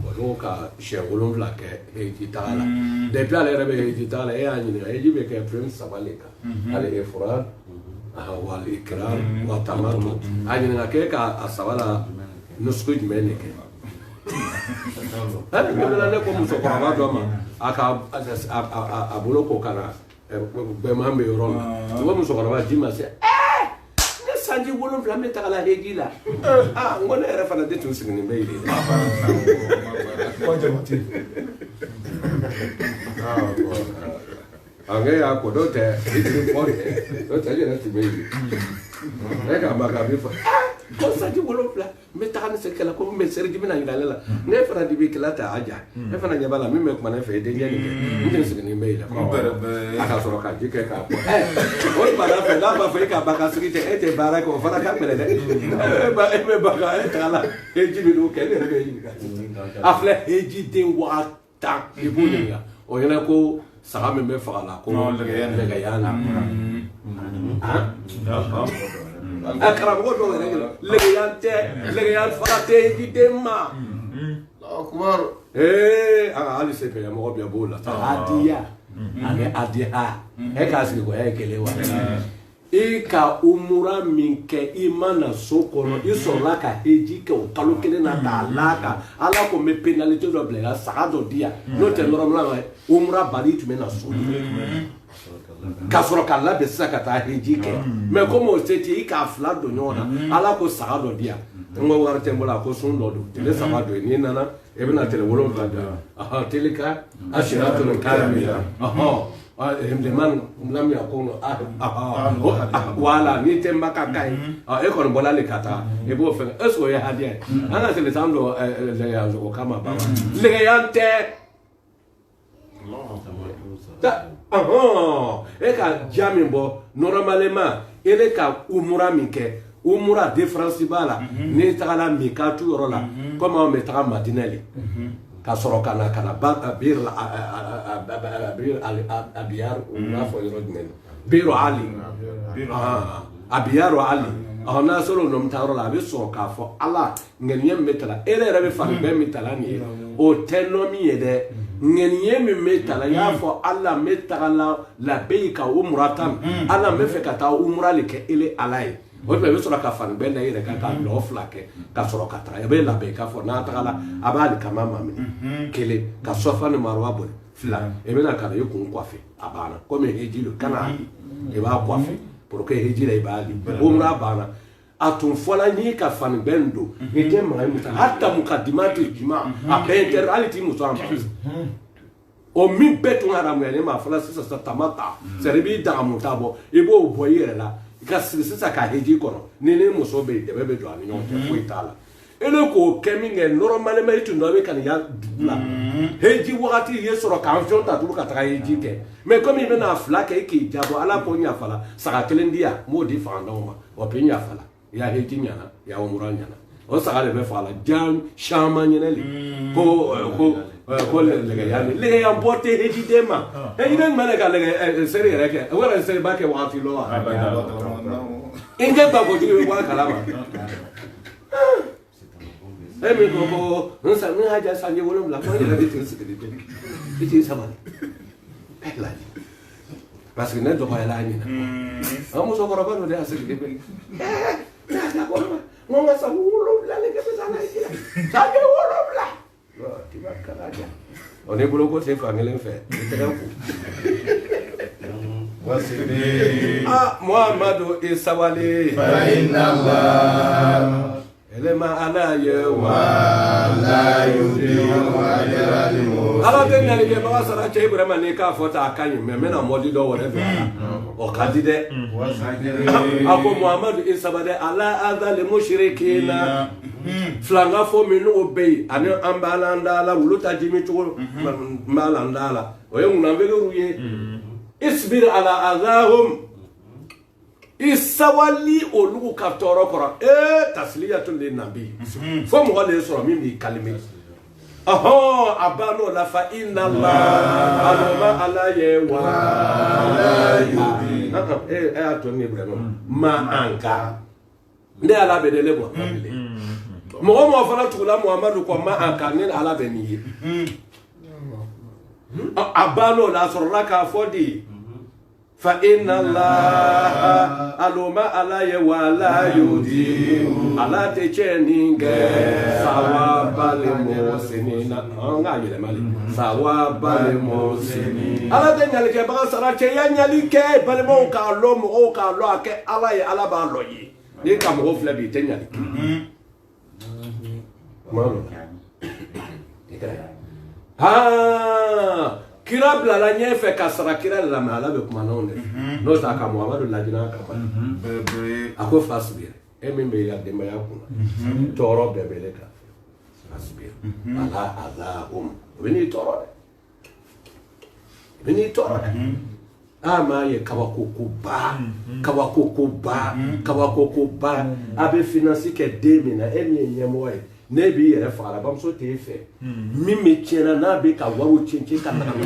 olu ka siɲɛ 7 kɛ heji taga la depuis ale yɛrɛ bɛ heji taga la e y'a ɲininka heji bɛ kɛ fɛn 3 de kan ale ifrad wal ikrar wa tamattu a ɲininka k'e ka a 3 la nusuku jumɛn de kɛ ne ko musokɔrɔba dɔ ma a bolo ko ka na bɛɛman bɛ yɔrɔ la u ko musokɔrɔba ji ma se ne sanji 7 bɛ taga la heji la n ko ne yɛrɛ fana de tun sigilen bɛ yen an y'a ko dɔw tɛ dɔw tɛ yɛrɛ tun bɛ yen ne ka ma k'a bɛ fɔ ko sanji 7 n bɛ taga ni se kɛlɛ ko n bɛ seriji bɛna yira ne la ne fana de bɛ kɛlɛ ta a ja ne fana ɲɛ b'a la min bɛ kuma ne fɛ den ɲɛ nin kɛ n tɛ sigilen bɛ yen a ka sɔrɔ ka ji kɛ k'a bɔ o bana fɛ n'a b'a fɔ e ka ba ka sigi tɛ e tɛ baara kɛ o fana ka gɛlɛn dɛ e bɛ ba ka e taga la heji bɛ n'o kɛ ne yɛrɛ bɛ ɲininka a filɛ heji den 10 i b'o ɲininka o ɲɛna ko saga min bɛ faga la ko lɛgɛya la a karamɔgɔ dɔw yɛrɛ lɛgɛya tɛ lɛgɛya faga tɛ heji den ma hali se fɛ mɔgɔ bɛɛ b'o la adiya ani adiha e k'a sigi ko e ye kelen wa i ka umura min kɛ i mana so kɔnɔ i sɔrɔla ka heji kɛ o kalo 1 na k'a laka ala ko n bɛ pénalité dɔ bila i la saga dɔ di yan n'o tɛ normalement ma umura bali tun bɛ na so k'a sɔrɔ ka labɛn sisan ka taa heji kɛ mais comme o se tɛ i k'a 2 don ɲɔgɔn na ala ko saga dɔ di yan n ko wari tɛ n bolo a ko sun dɔ don tile 3 don n'i nana i bɛna tele 7 di yan telika ashiratun kamila liman lam yakun wala ni tɛ n ba ka kan ye e kɔni bɔla le ka taa i b'o fɛ est ce que o ye hadiya ye an ka tele san dɔ lɛgɛya o kama ba lɛgɛya tɛ e ka ja min bɔ normalement e le ka umura min kɛ umura différence b'a la n'i tagala mikatu yɔrɔ la comme anw bɛ taga madinɛ le ka sɔrɔ ka na bir abiyar u b'a fɔ yɔrɔ jumɛn biro ali abiyaru ali n'a sɔrɔ o nɔmi taa yɔrɔ la a bɛ sɔrɔ k'a fɔ ala ŋaniya min bɛ ta la e yɛrɛ bɛ fari bɛɛ min ta la nin ye o tɛ nɔmi ye dɛ ŋaniya min bɛ ta la i y'a fɔ ala n bɛ taga la bɛyi ka umura ta ala n bɛ fɛ ka taa umura le kɛ ele ala ye o tuma i bɛ sɔrɔ ka fani bɛɛ da i yɛrɛ kan ka lɔ 2 kɛ ka sɔrɔ ka taga i bɛ labɛn k'a fɔ n'a tagala a b'a alikama maminɛ 1 ka sɔfa ni maruwa boli 2 i bɛna ka na i kun kɔfɛ a banna komi heji lo kana ali i b'a kɔfɛ pour que heji la i b'a ali umura banna a tun fɔla n'i ka fani bɛɛ don i tɛ maga min ta hata mukadima tɛ juma a bɛɛ tɛ hali t'i muso an fɛ o min bɛɛ tun haramuya ne ma fɔla sisan sa tamata c'est-à-dire i b'i dagamu ta bɔ i b'o bɔ i yɛrɛ la i ka sigi sisan ka heji kɔnɔ ni ni muso bɛ yen dɛmɛ bɛ don a ni ɲɔgɔn cɛ foyi t'a la e ne k'o kɛ min kɛ normalement i tun dɔ bɛ ka nin ya dugu la heji wagati i ye sɔrɔ k'an fɛnw ta tugu ka taga heji kɛ mais comme i bɛna 2 kɛ i k'i jabɔ ala ko n yafa la saga 1 di yan n b'o di fantanw ma wa bɛ n yafa la i y'a heji ɲana i y'a umura ɲana o saga de bɛ faga la jan caman ɲɛnɛ le ko lɛgɛya ni lɛgɛya bɔ tɛ heji den ma heji den jumɛn de ka seri yɛrɛ kɛ o yɛrɛ seri b'a kɛ wagati lɔ wa i kɛ ba kojugu bɛ bɔ a kalama e min ko n haja sanji 7 ko n yɛrɛ de tun sigilen tɛ i t'i sabali bɛɛ lajɛ parce que ne dɔgɔya la ɲina an musokɔrɔba dɔ de y'a sigi de bɛ n ka san 7 le kɛ bɛ sa n'a ye san 7 ti ma kala ja o ne bolo ko tɛ fan kelen fɛ i tɛgɛ ko Muhammadu i sabali fa inna Allah elema ala ye wa la yudiyu ajra al muhsinin ala tɛ ɲali kɛ baga sara cɛ Ibrahima ni k'a fɔ ta a ka ɲi mais n bɛna mɔdi dɔ wɛrɛ fɛ o ka di dɛ a ko Muhammadu i sabali ala azali mushrikina filanga fɔ min n'o bɛ yen ani an b'a la an da la wulu ta jimi cogo n b'a la an da la o ye ŋunanbelew ye isbir ala azahum isawali olu ka tɔɔrɔ kɔrɔ tasliyatul lin nabi fo mɔgɔ de sɔrɔ min b'i kalime a ba n'o la fa inna Allah aloma ala ye wa y'a to ni Ibrahima ma anka ne ala bɛ dele bɔ mɔgɔ mɔgɔ fana tugula Muhammadu kɔ ma anka ne ala bɛ nin ye a ba n'o la sɔrɔla k'a fɔ de fa inna Allah aloma ala ye wala yudi ala tɛ tiɲɛni kɛ sawabale muhsinina an ka yɛlɛmali sawabale muhsinina ala tɛ ɲali kɛ baga sara cɛ ya ɲali kɛ balimaw k'a lɔ mɔgɔw k'a lɔ a kɛ ala ye ala b'a lɔ ye ni ka mɔgɔw filɛ bi i tɛ ɲali kira bilala ɲɛfɛ ka sara kira de la mais ala bɛ kuma n'anw de n'o t'a ka Muhammadu lajina ka ban a ko fasbir e min bɛ ya denbaya kunna tɔɔrɔ bɛɛ bɛ ne kan fasbir ala azahum o bɛ n'i tɔɔrɔ dɛ o bɛ n'i tɔɔrɔ dɛ a m'a ye kabakokoba a bɛ finance kɛ den min na e min ye ɲɛmɔgɔ ye ne b'i yɛrɛ faga bamuso t'e fɛ min bɛ tiɲɛna n'a bɛ ka wariw tiɲɛ ka taga fɛ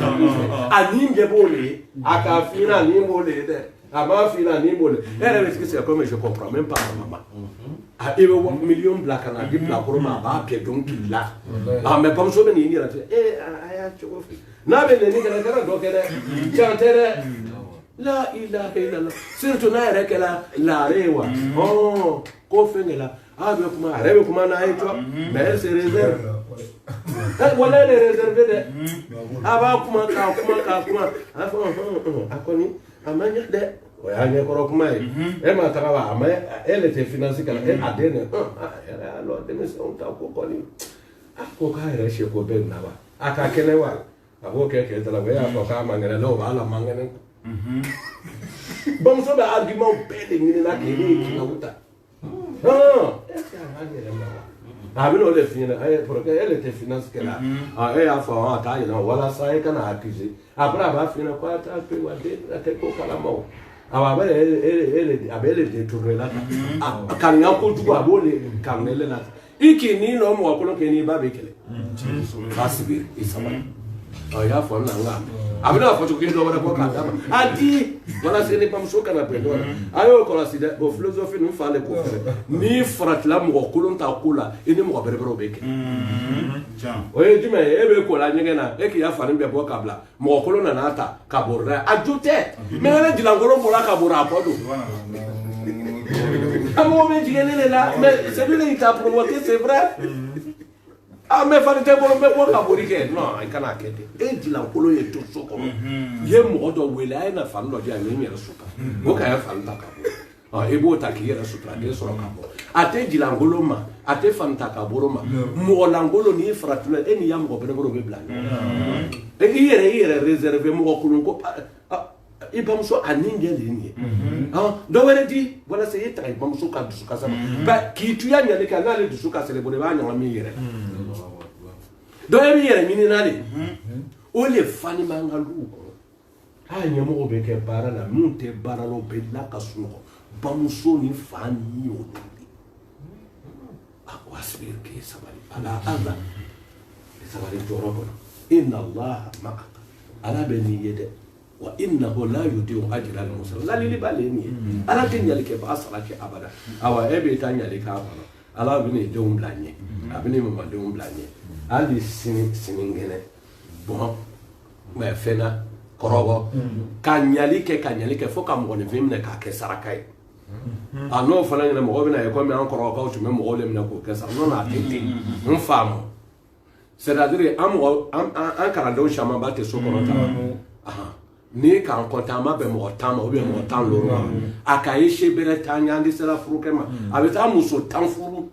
a ni bɛɛ b'o de ye a ka f'i na ni b'o de ye dɛ a m'a f'i na ni b'o de e yɛrɛ bɛ sigi sigi comme je comprends même pas maman a e bɛ million bila ka na di bilakoro ma a b'a kɛ donc k'i la mais bamuso bɛ nin yɛrɛ fɛ a y'a cogo fɛ n'a bɛ nɛni kɛnɛ kɛra dɔ kɛ dɛ can tɛ dɛ la ilaha illallah surtout n'a yɛrɛ kɛra laare ye wa ko fɛn de la a bɛ kuma a yɛrɛ bɛ kuma n'a ye cɔ mais elle se réserve wala elle est réservée dɛ a b'a kuma k'a kuma a fɔ a kɔni a ma ɲɛ dɛ o y'a ɲɛkɔrɔ kuma ye e ma taga wa a ma elle tɛ finance kɛ la a den dɛ yɛrɛ y'a lɔ denmisɛnw ta ko kɔni a ko k'a yɛrɛ seko bɛ na wa a ka kɛnɛ wa a b'o kɛ k'e ta la o y'a fɔ k'a man kɛnɛ la o b'a la man kɛnɛ bamuso bɛ argument bɛɛ de ɲini na k'e de kinaw ta a bɛ n'o de f'i ɲɛna pour que elle tɛ finance kɛ la e y'a fɔ a t'a yɛlɛma walasa e kana accuser après a b'a f'i ɲɛna ko a t'a to yen wa den a tɛ ko kalama o a bɛ ele détourner la a kaniya kojugu a b'o de kanu ele la i k'i n'i nɔ mɔgɔ kolon kɛ n'i ba bɛ kɛlɛ k'a sigi i sabali i y'a fɔ n na n ka a bɛ n'a fɔ cogo k'i dɔ wɛrɛ bɔ k'a d'a ma a di walasa ni bamuso kana bɛn dɔ la a y'o kɔlɔsi dɛ o philosophie ninnu fa de ko fɛ n'i faratila mɔgɔ kolon ta ko la i ni mɔgɔ bɛrɛbɛrɛw bɛ kɛ o ye jumɛn ye e bɛ ko la ɲɛgɛn na e k'i ya fani bɛɛ bɔ k'a bila mɔgɔ kolon nan'a ta ka bɔrɔ n'a ye a jo tɛ mais ne jilankolon bɔra ka bɔrɔ a kɔ don a mɔgɔ bɛ jigin ne de la mais celui-là il t'a provoqué c'est vrai mais fani tɛ bolo n bɛ bɔ ka boli kɛ non i kana kɛ ten e jilankolon ye to so kɔnɔ i ye mɔgɔ dɔ wele a ye na fani dɔ di yan n ye n yɛrɛ sutura o ka ye fani ta ka bɔ i b'o ta k'i yɛrɛ sutura k'e sɔrɔ ka bɔ a tɛ jilankolon ma a tɛ fani ta ka bolo ma mɔgɔ lankolon n'i faratula e n'i ya mɔgɔ bɛrɛbɛrɛw bɛ bila ɲɔgɔn i yɛrɛ réservé mɔgɔ kolon ko i bamuso a nin kɛ nin ye dɔ wɛrɛ di walasa e taga i bamuso ka dusukasa ma k'i tuya ɲali kan n'ale dusu kasɛlɛ bolo i b'a ɲagami i yɛrɛ dɔ e b'i yɛrɛ ɲinina de o le fani man ka luw kɔnɔ ɲɛmɔgɔw bɛ kɛ baara la minnu tɛ baara la o bɛ la ka sunɔgɔ bamuso ni fa ni y'o de a ko asibiri k'e sabali ala ala sabali jɔyɔrɔ kɔnɔ inna Allah ma'aka ala bɛ n'i ye dɛ wa innahu la yudi'u ajra al-muhsinin lalili b'ale nin ye ala tɛ ɲali kɛ ba sara kɛ abada awa e bɛ taa ɲali k'a kɔnɔ ala bɛ n'i denw bila ɲɛ a bɛ n'i mamadenw bila ɲɛ hali sini kɛnɛ bon mais fɛn na kɔrɔbɔ ka ɲali kɛ fo ka mɔgɔninfin minɛ k'a kɛ saraka ye a n'o fana ɲɛna mɔgɔ bɛna ye komi an kɔrɔbɔkaw tun bɛ mɔgɔw le minɛ k'o kɛ saraka n'o n'a tɛ ten n faamu c'est-à-dire an kalandenw caman b'a tɛ so kɔnɔ tan ni k'an kɔntan an ma bɛn mɔgɔ 10 ma mɔgɔ 10 loro ma a ka ye se bɛrɛ taa ɲɛ an tɛ sera furukɛ ma a bɛ taa muso 10 furu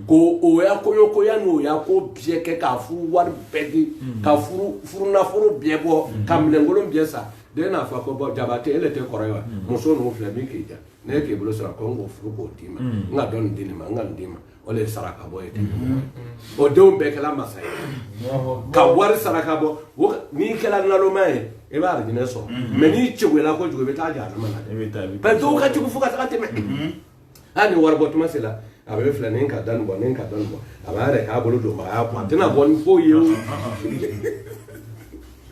ko o ya koya n'o ya ko bɛɛ kɛ k'a furu wari bɛɛ di ka furu nafolo bɛɛ bɔ ka minɛnkolon bɛɛ sa den n'a fɔ ko bɔn jaba tɛ ele tɛ kɔrɔ ye wa muso ninnu filɛ min k'i ja ne ye k'i bolo sɔrɔ ko n k'o furu k'o d'i ma n ka dɔ nin di nin ma n ka nin d'i ma o le ye saraka bɔ ye ten o denw bɛɛ kɛla masa ye ka wari saraka bɔ n'i kɛla naloma ye i b'a arijinɛ sɔrɔ mɛ n'i cɛgoyala kojugu i bɛ taa jahanama na dɛ bɛɛ dɔw ka jugu fo ka taga tɛmɛ hali ni wari bɔ tuma sera a bɛ filɛ ni ka da nin bɔ ni ka da nin bɔ a b'a yɛrɛ k'a bolo don magaya kun a tɛna bɔ ni foyi ye o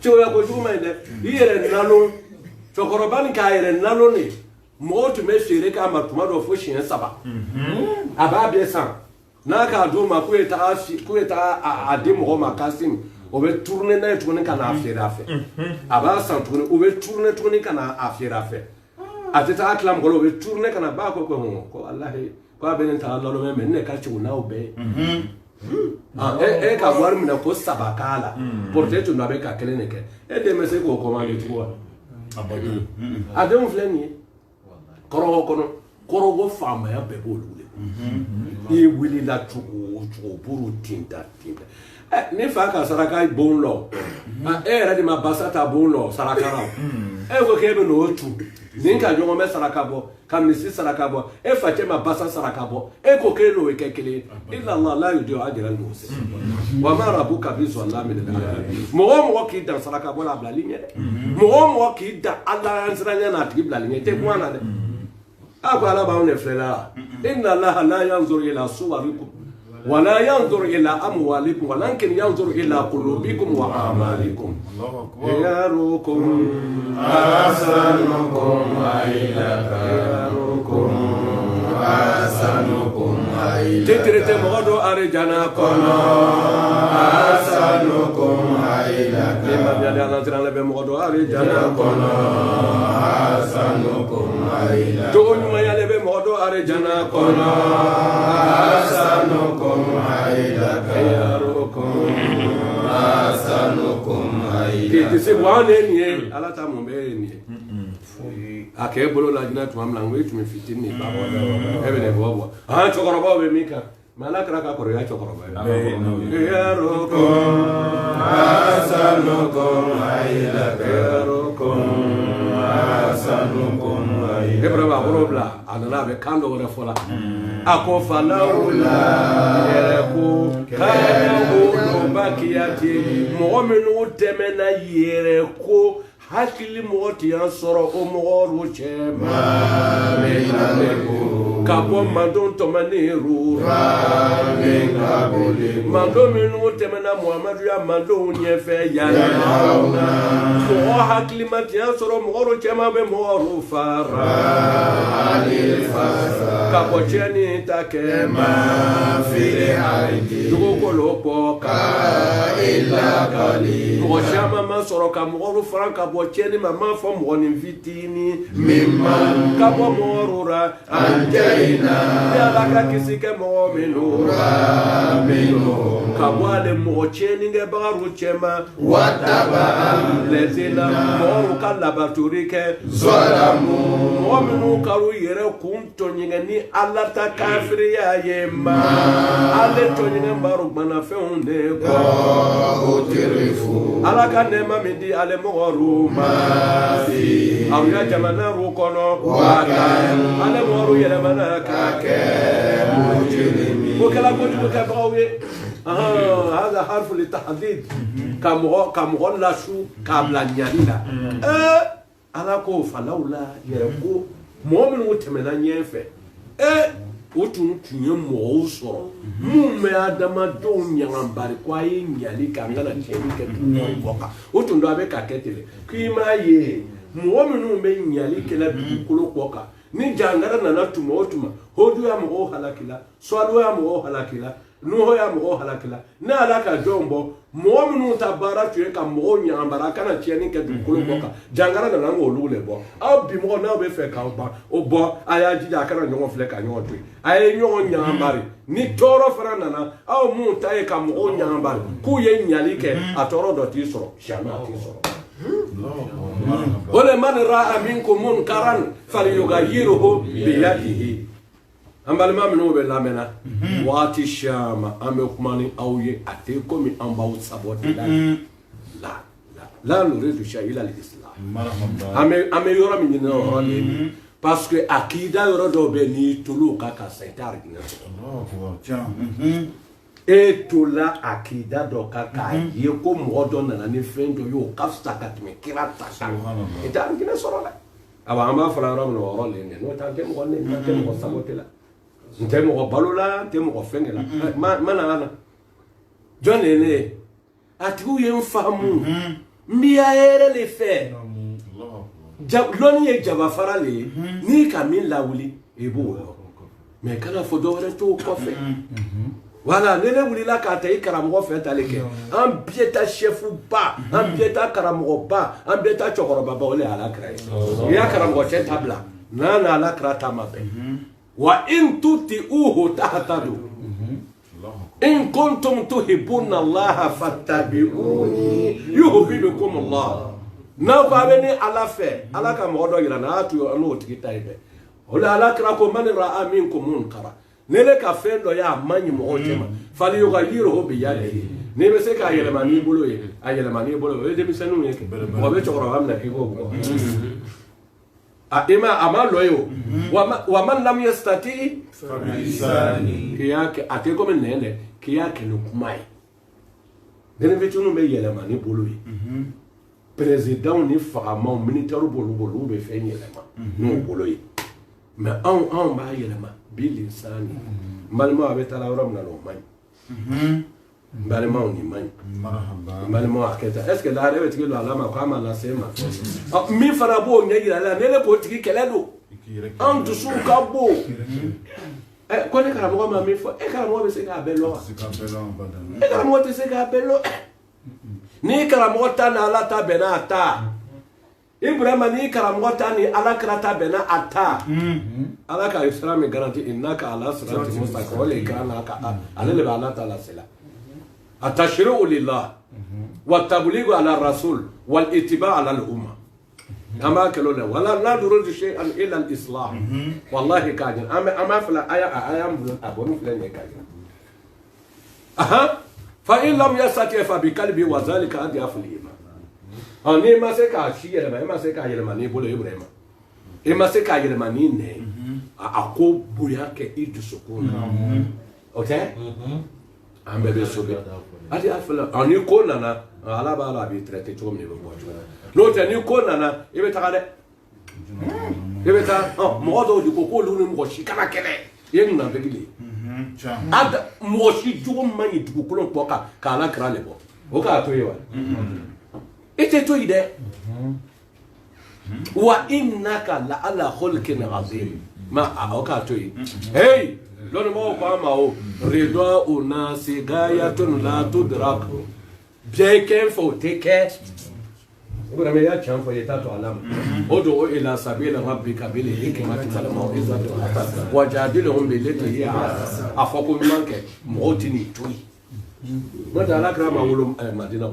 cɛgoya kojugu ma ɲi dɛ i yɛrɛ nalo cɛkɔrɔba nin k'a yɛrɛ nalo ne mɔgɔw tun bɛ feere k'a ma tuma dɔ fo siɲɛ 3 a b'a bɛɛ san n'a k'a d'o ma k'u ye taa a di mɔgɔ ma Kasim o bɛ tourner n'a ye tuguni ka n'a feere a fɛ a b'a san tuguni o bɛ tourner tuguni ka n'a feere a fɛ a tɛ taa tila mɔgɔ la o bɛ tourner ka na ba ko alahi ko a bɛ nin ta lalomɛ mɛ ne ka cɛw n'aw bɛɛ e ka wari minɛ ko 3 k'a la porte tun a bɛ ka 1 de kɛ e den bɛ se k'o commande tugun wa a denw filɛ nin ye kɔrɔbɔ kɔnɔ kɔrɔbɔ faamaya bɛɛ b'olu le i wulila cogo o cogo buru tinta ne fa ka saraka bon lɔ e yɛrɛ de ma basa ta bon lɔ saraka la e ko k'e bɛ n'o tu nin ka ɲɔgɔn bɛ saraka bɔ ka misi saraka bɔ e fa cɛ ma basa saraka bɔ e ko k'e n'o kɛ kelen ye illa Allah la yudi'u ajra al-muhsinin wa ma rabbuka bizallamin lil-'abid mɔgɔ o mɔgɔ k'i dan saraka bɔ la a bilali ɲɛ dɛ mɔgɔ o mɔgɔ k'i dan Ala ɲɛsiranya n'a tigi bilali ɲɛ tɛ kuma na dɛ a ko Ala b'anw de filɛ la inna Allaha la yanzuru ila suwarikum wala yanzuru ila amwalikum walakin yanzuru ila qulubikum wa a'malikum yarukum ahsanukum aylakum ahsanukum aylakum titrete mɔgɔ dɔ arijana kɔnɔ ahsanukum aylakum ni ma ɲani Ala siran bɛ mɔgɔ dɔ arijana kɔnɔ ahsanukum aylakum jogo ɲuman yale bɛ mɔgɔ dɔ arijana kɔnɔ ahsanukum aylakum ahsanukum aylakum k'i tɛ se bɔ an de ye nin ye Ala ta mun bɛ ye nin ye a k'e bolo la jinɛ tuma min na n ko e tun bɛ fitinin ba e bɛ ne bɔ cɛkɔrɔbaw bɛ min kan mɛ Ala kɛra ka kɔrɔ i ka cɛkɔrɔba ye ahsanukum aylakum ahsanukum aylakum Ibrahima a bolo bila a nana a bɛ kan dɔ wɛrɛ fɔ la a ko falawula yɛrɛ ko kana bakiyati mɔgɔ minnu tɛmɛna yɛrɛ ko hakili mɔgɔ tɛ yan sɔrɔ o mɔgɔw cɛ ka bɔ mandon tɔmɔnni mandon minnu tɛmɛna Muhamadu ya mandon ɲɛfɛ yala mɔgɔ hakili ma tɛ yan sɔrɔ mɔgɔw cɛman bɛ mɔgɔw fara ka bɔ tiɲɛni ta kɛ dugukolo kɔ mɔgɔ caman ma sɔrɔ ka mɔgɔw fara ka bɔ tiɲɛni ma m'a fɔ mɔgɔnin fitinin ka bɔ mɔgɔw ra Ala ka kisi kɛ mɔgɔ minnu ka bɔ ale mɔgɔ tiɲɛnikɛbagaw cɛma lɛsina mɔgɔw ka labaturi kɛ mɔgɔ minnu ka u yɛrɛ kun tɔɲɛgɛn ni Ala ta kafiriya ye ma ale tɔɲɛgɛn baro gbanafɛnw de kɔ Ala ka nɛɛma min di ale mɔgɔw ma aw ya jamana kɔnɔ ale mɔgɔw yɛlɛmana ka kɛ ko kɛla kojugu kɛbagaw ye hada harfu litahdid ka mɔgɔ lasu k'a bila ɲani la Ala ko falawula yɛrɛ ko mɔgɔ minnu tɛmɛna ɲɛfɛ o tun ye mɔgɔw sɔrɔ mun bɛ adamadenw ɲaganbari ko a ye ɲali kɛ an kana tiɲɛni kɛ dugu kɔ kan o tun don a bɛ ka kɛ ten k'i m'a ye mɔgɔ minnu bɛ ɲali kɛla dugukolo kɔ kan ni jangara nana tuma o tuma hodu ya mɔgɔw halakila swadu ya mɔgɔw halakila nuho ya mɔgɔ halakila ne ala ka jɔn bɔ mɔgɔ minnu ta baara tun ye ka mɔgɔw ɲagambara kana tiɲɛni kɛ dugukolo bɔ kan jangara nana k'olu le bɔ aw bi mɔgɔ n'aw bɛ fɛ k'aw ban o bɔ a y'a jija a kana ɲɔgɔn filɛ ka ɲɔgɔn to yen a ye ɲɔgɔn ɲagambari ni tɔɔrɔ fana nana aw mun ta ye ka mɔgɔw ɲagambari k'u ye ɲali kɛ a tɔɔrɔ dɔ t'i sɔrɔ siama t'i sɔrɔ o le man ra'a minkum munkaran falyughayyirhu biyadihi an balima minnu bɛ lamɛnna waati caman an bɛ kuma ni aw ye a tɛ komi an b'aw saboter la nuridu shay'an ila al-islam an bɛ yɔrɔ min ɲini o yɔrɔ de ye parce que akida yɔrɔ dɔw bɛ n'i tolu ka sai t'a aridinɛ sɔrɔ e tola akida dɔ kan k'a ye ko mɔgɔ dɔ nana ni fɛn dɔ ye o ka fisa ka tɛmɛ kira ta kan i tɛ aridinɛ sɔrɔ dɛ awa an b'a fɔla yɔrɔ min o yɔrɔ le n'o tɛ an tɛ mɔgɔ nɛni an tɛ mɔgɔ saboter la n tɛ mɔgɔ balo la n tɛ mɔgɔ fɛn kɛ la mana jɔn de ye ne ye a tigiw ye n faamu n b'i yɛrɛ le fɛ lɔnni ye jaba fara le ye n'i ka min lawuli i b'o yɔrɔ mɛ kana fɔ dɔ wɛrɛ t'o kɔfɛ wala ne ne wulila k'a ta i karamɔgɔ fɛ tali kɛ an bɛɛ ta sɛfu ba an bɛɛ ta karamɔgɔ ba an bɛɛ ta cɛkɔrɔba ba o le ye alakira ye i y'a karamɔgɔ cɛ ta bila n'a na alakira ta ma bɛn wa in tuti'uhu tahtadu in kuntum tuhibbuna allaha fattabi'uni yuhibbukum allah n'aw ko a bɛ ni ala fɛ ala ka mɔgɔ dɔ yira n'a y'a to n'o tigi ta ye bɛɛ o la alakira ko man ra'a minkum munkara ne le ka fɛn dɔ ye a man ɲi mɔgɔw cɛ ma falyughayyirhu biyadihi n'i bɛ se k'a yɛlɛma n'i bolo ye a yɛlɛma n'i bolo o ye denmisɛnninw ye mɔgɔ bɛ cɛkɔrɔba minɛ k'i k'o bɔ a ma lɔ ye o wa man lam yastati k'i y'a kɛ a tɛ komi nɛn dɛ k'i y'a kɛ ni kuma ye denni fitininw bɛ yɛlɛma ni bolo ye présidents ni fagamaw militaires b'olu bolo olu bɛ fɛn yɛlɛma n'o bolo ye mais anw b'a yɛlɛma bilisani n balimaw a bɛ taa yɔrɔ min na o man ɲi n balimaw nin man ɲi n balimaw a kɛ tan est ce que lahara e bɛ tigi don ala ma k'a ma lase e ma min fana b'o ɲɛ yira la ne le k'o tigi kɛlɛ don an dusuw ka bon ko ne karamɔgɔ ma min fɔ e karamɔgɔ bɛ se k'a bɛɛ lɔ wa e karamɔgɔ tɛ se k'a bɛɛ lɔ ni karamɔgɔ ta ni ala ta bɛnna a ta Ibrahima ni karamɔgɔ ta ni alakira ta bɛnna a ta ala ka islam garanti innaka ala sirati mustaqim o le kɛra n'a ka ale le bɛ ala ta lasela atashri'u lillah wa tabligu ala rasul wal ittiba' ala al umma an b'a kɛlɛ o la wala la nuridu shay'an illa al islah wallahi k'a ɲɛ an b'a filɛ aya min bolo a bɔnni filɛ nin ye k'a ɲɛ fa in lam yastati' fa bi qalbi wa dhalika ad'afu al iman n'i ma se k'a si yɛlɛma e ma se k'a yɛlɛma n'i bolo Ibrahima e ma se k'a yɛlɛma n'i nɛ a ko bonya kɛ i dusukun na o tɛ an bɛɛ bɛ sobe hali y'a fɛlɛ ni ko nana ala b'a la a b'i traité cogo min i bɛ bɔ cogo min n'o tɛ ni ko nana i bɛ taga dɛ i bɛ taa mɔgɔ dɔw de ko k'olu ni mɔgɔ si kana kɛlɛ i ye munafiki de ye mɔgɔ si jogo man ɲi dugukolo kɔ k'a lakira le bɔ o k'a to yen wa i tɛ to yen dɛ wa innaka la ala khulqin azim ma o k'a to yen hey lɔnnibagaw ko an ma o ridwa unasi gayatun la tudrak bɛɛ kɛ fɛ o tɛ kɛ Ibrahima y'a tiɲɛ fɔ i t'a to ala ma o do ila sabila rabbika bil hikmati wal maw'izati al-hasana wajadilhum billati hiya ahsan a fɔ ko ɲuman kɛ mɔgɔw tɛ nin to yen n'o tɛ ala kɛra ma wolo Madina o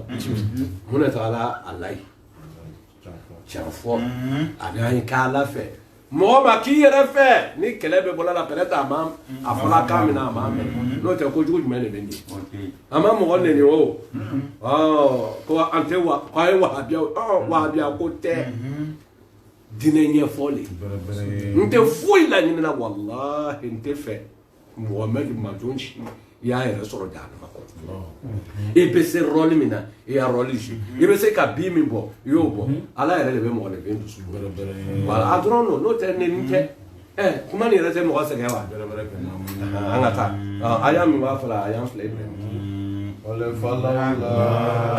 mun de taara a layi tiɲɛ fɔ a bɛ an kɛ ala fɛ mɔgɔ ma k'i yɛrɛ fɛ ni kɛlɛ bɛ bɔra la peut-être a fɔra kan min na a ma mɛn n'o tɛ kojugu jumɛn de bɛ nin a ma mɔgɔ nɛni o ko an tɛ wa k'a ye wahabiya ko tɛ diinɛ ɲɛfɔli n tɛ foyi laɲini na walahi n tɛ fɛ Muhamɛdi majon si i y'a yɛrɛ sɔrɔ jahanama kɔnɔ i bɛ se rôle min na i y'a rôle joué i bɛ se ka bin min bɔ i y'o bɔ ala yɛrɛ de bɛ mɔgɔ de bɛ dusu voilà a dɔrɔn don n'o tɛ nɛni tɛ kuma nin yɛrɛ tɛ mɔgɔ sɛgɛn wa an ka taa a y'a min b'a fɔ la a y'an filɛ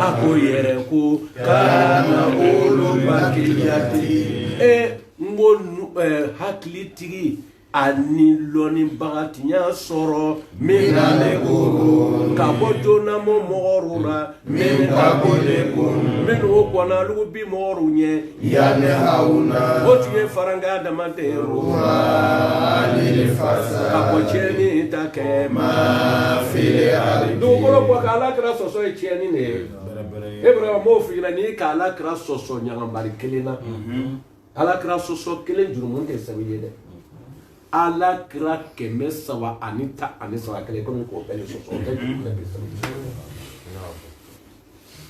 a ko yɛrɛ ko kana olu bakiyati n ko hakilitigi ani lɔni bagatiya sɔrɔ min n'ale bolo ka bɔ joona mo mɔgɔw la min ka bɔlen kun minnu kɔnna olu bi mɔgɔw ɲɛ yanni aw na o tun ye faranga dama tɛ ka bɔ tiɲɛni ta kɛ ma fili ali dugukolo bɔ ka Alakira sɔsɔ ye tiɲɛni de ye Ibrahima m'o f'i ɲɛna n'i ka Alakira sɔsɔ ɲagamari kelen na Alakira sɔsɔ kelen jurumu tɛ sɛbɛn ye dɛ Alakira 313 kelen komi k'o bɛɛ de sɔsɔ o tɛ jurumu tɛ sɛbɛn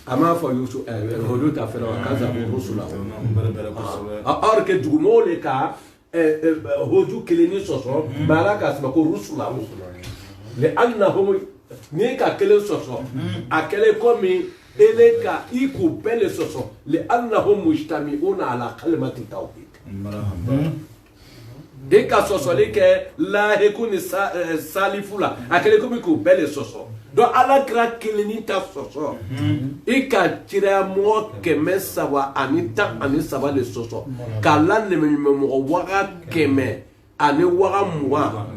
a m'a fɔ Yusu olu ta fɛnɛ wa kazabu rusula or que dugumɔgɔw de ka hoju kelen ni sɔsɔ mais Ala k'a sɛbɛn ko rusula le annahum n'i ka kelen sɔsɔ a kɛlen komi ele ka i k'u bɛɛ de sɔsɔ le annahum mujtami'una ala kalimati tawhid e ka sɔsɔli kɛ lahiku ni salifu la a kɛlen komi k'u bɛɛ de sɔsɔ donc Alakira kelen ni ta sɔsɔ i ka cirayamɔgɔ 313 de sɔsɔ k'a la nɛmɛɲumɛmɔgɔ waga 100 ani waga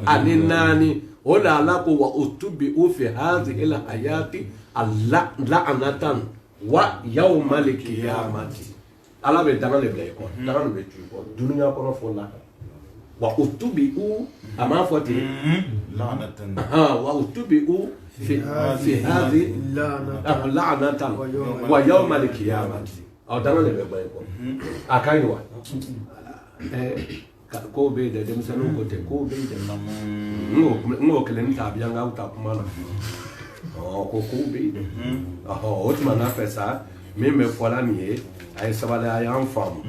20 ani 4 o la Ala ko wa utubi'u fi hadhihi al-hayati la'anatan wa yawmal qiyamati Ala bɛ danga de bila i kɔ danga de bɛ tu i kɔ dunuya kɔnɔ fɔ la wa utubi'u a m'a fɔ ten la'anatan wa utubi'u fi hadhihi la'anatan wa yawmal qiyamati danga de bɛ bɔ i kɔ a ka ɲi wa ko bɛ yen dɛ denmisɛnninw ko ten ko bɛ yen dɛ n k'o kelen ta bi an k'aw ta kuma na ko kow bɛ yen dɛ o tuma n'a fɛ sa min bɛ fɔla nin ye a ye sabali a y'an faamu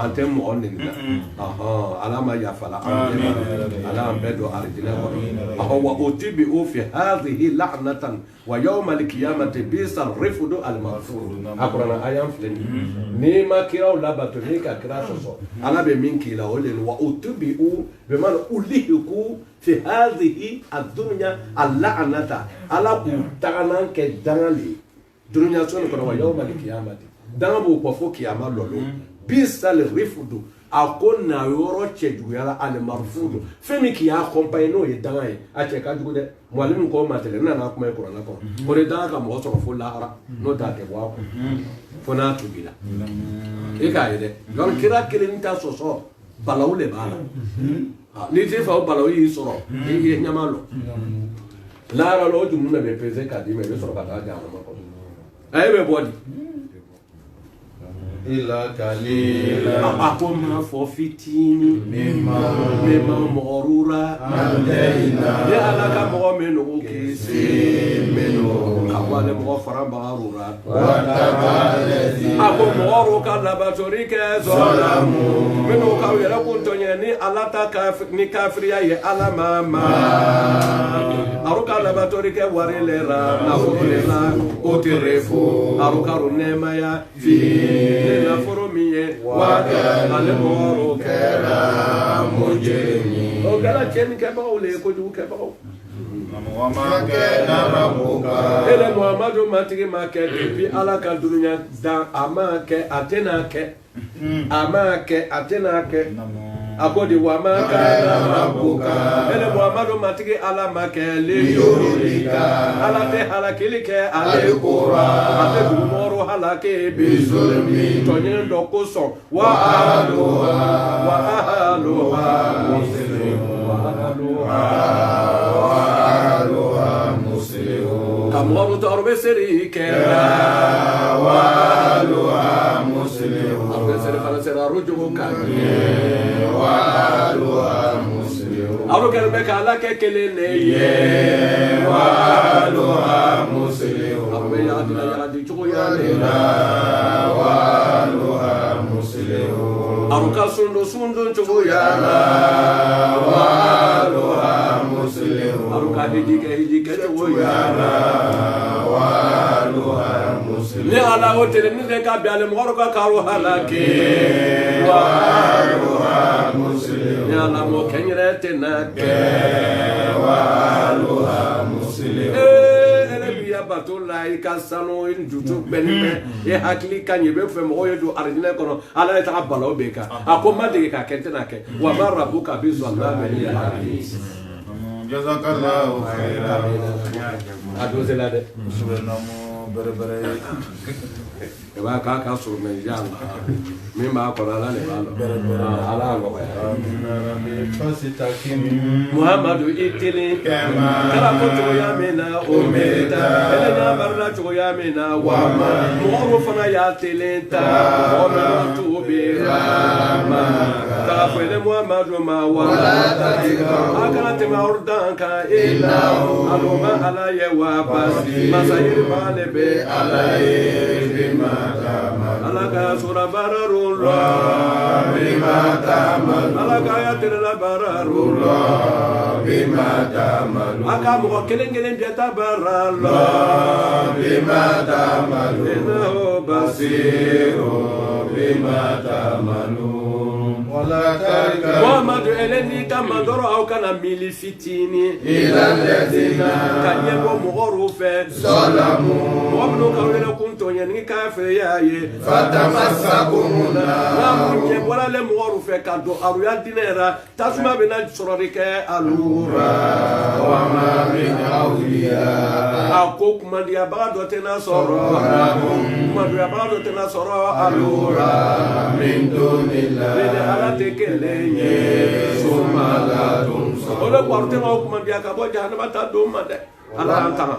an tɛ mɔgɔ nɛni na Ala ma yafa la an bɛɛ Ala an bɛɛ don alijinɛ kɔnɔ wa utibi'u fi hadhihi la'natan wa yawmal qiyamati bisa rifudu al-maghfur a kuranna a y'an filɛ nin n'i ma kiraw labato n'i ka kira sɔsɔ Ala bɛ min k'i la o de wa utibi'u bimana ulihiku fi hadhihi ad-dunya al-la'nata Ala k'u taganan kɛ danga de dunuya sɔnni kɔnɔ wa yawmal qiyamati danga b'o kɔ fo kiyama lɔlɔ bisa rifudu a ko na yɔrɔ cɛ juguyala al-marfudu fɛn min k'i accompagner n'o ye danga ye a cɛ ka jugu dɛ mualimu ko ma tɛlɛ n nana kuma ye kuranna kɔnɔ o de danga ka mɔgɔ sɔrɔ fo lahara n'o t'a tɛ bɔ a kɔnɔ fo n'a tubila e k'a ye dɛ donc kira kelen ta sɔsɔ balawu de b'a la n'i t'i fɛ o balawu y'i sɔrɔ i ye ɲama lɔ lahara la o jumu de bɛ pese k'a d'i ma i bɛ sɔrɔ ka taa jahanama kɔnɔ a ye bɛ bɔ di ila kalila a ko ma fɔ fitini mimma mɔgɔrura ni Ala ka mɔgɔ min nugu kisi minnu ka bɔ ale mɔgɔ farabagarura a ko mɔgɔw ka labatori kɛ zɔlamu minnu k'aw yɛrɛ kun tɔɲɛ ni Ala ta ni kafiriya ye Ala ma aw ka labatori kɛ wari le la nafolo le la o tɛ refu aw ka nɛɛmaya fi nafolo min ye ale mɔgɔw kɛra mujrimi o kɛra tiɲɛnikɛbagaw le ye kojugu kɛbagaw ele Muhamadu matigi ma kɛ depuis Ala ka dunuya dan a ma kɛ a tɛna kɛ a ma kɛ a tɛna kɛ a ko de wa ma kana rabbuka ele Muhamadu matigi Ala ma kɛ liyurika Ala tɛ halakili kɛ ale kora a tɛ dugumɔgɔw halake bizulmi tɔɲɛ dɔ kosɔn wa ahluha muslimun ka mɔgɔw tɔɔrɔ bɛ seri kɛra wa ahluha muslimun a bɛ seri fana sera rujugu kan aw kɛlen bɛ k'Ala kɛ kelen de ye wa ahluha muslimun aw bɛ yagadi cogoya de la wa ahluha muslimun aw ka sundu cogoya la wa ahluha muslimun aw ka hiji kɛ cogoya la wa ahluha muslimun ni Ala o tɛlɛ ni de ka bɛn ale mɔgɔw ka karo halake wa ahluha muslimun ni Ala mɔ kɛ n yɛrɛ tɛna kɛ wa ahluha muslimun ele bi ya bato la na I ka sanu I jutu benime e hakili ka nyebe fe mo yo do arjina kono ala ta balo be ka akoma de ka kente na ke wa barabuka bi zalama lil alamin jazakallahu khairan adoze la de subhanallah berbere ba ka so me yalla mi ma ko la ne ba ala ngo Muhammadu itili kala ko to ya mena o meta ele nya barna to ya mena wa ma mo fana ya telenta o me to be rama ta ko le Muhammadu ma wa akala te ma urdan ka illa aluma ala ya wa bas masayir ma le be ala ye alaka sura bararullah bima ta'mal alaka yatirla bararullah bima ta'mal aka mo kelengelen de tabarallah bima ta'mal innahu basirun bima ta'malun wala tarika wa madu eleni kama doro au kana mili fitini ila ladina kanyebo mo fe salamu wa mno kawela kunto nyani kafir yaye fatamassakumuna namunye wala le mo fe kado aru ya dinera tasuma bena sororike alura wa ma min awliya akok mandia bagado tena soro mandia bagado tena soro alura min dunillah tekeleye sumaladun ole kwarte ma kuma biya ka bo jahannama ta do made ala antama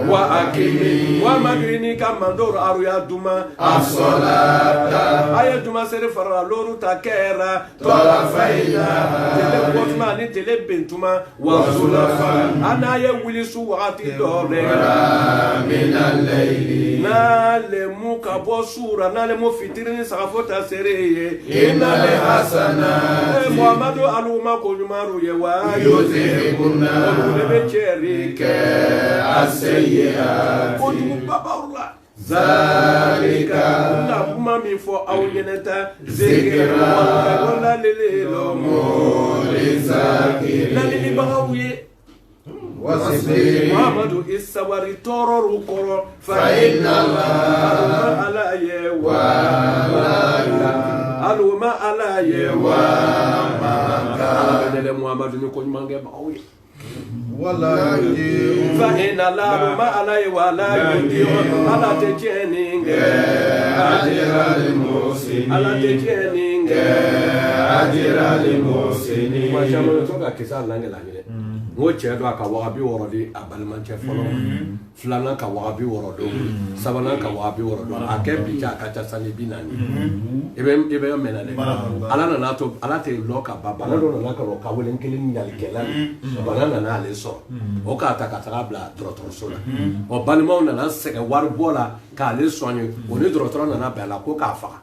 wa akimi wa madini kamandoro aru ya duma as-salata aya duma sere fara loru takera tola faida tele botma ni tele bentuma wa zulafa ana ye wilisu waqti dore min al-layli na le muka bo sura na le mo fitirini sakafota sereye inna le hasana Muhammadu aluma ko jumaru ye wa yuzibuna lebe cherike asayya kudu babaula zalika na kuma mi fo awyeneta zikra wala lelo mo lizakir na ni bagawye wasbi Muhammadu isawari toro koro fa inna Allah ala yewa aluma ala yewa ma dele Muhammadu ni ko mangi bagawye wala yudiu fa inna la ma alai wala yudiu ala tejeninge ajira lil muslimin ala tejeninge ajira lil muslimin wa jamu toka kisa lange lange ngo chedo aka wabi worodi abalman chefolo flana ka wabi worodo sabana ka wabi worodo akebi cha kacha sani binani ebe menane ala na to ala te loka baba na do na ka loka welen kelin nyal kelan banana na ale so o ka ta ka bla trotro sola o balmo na sege war bola ka ale sonye o ni trotro na bela ko ka fa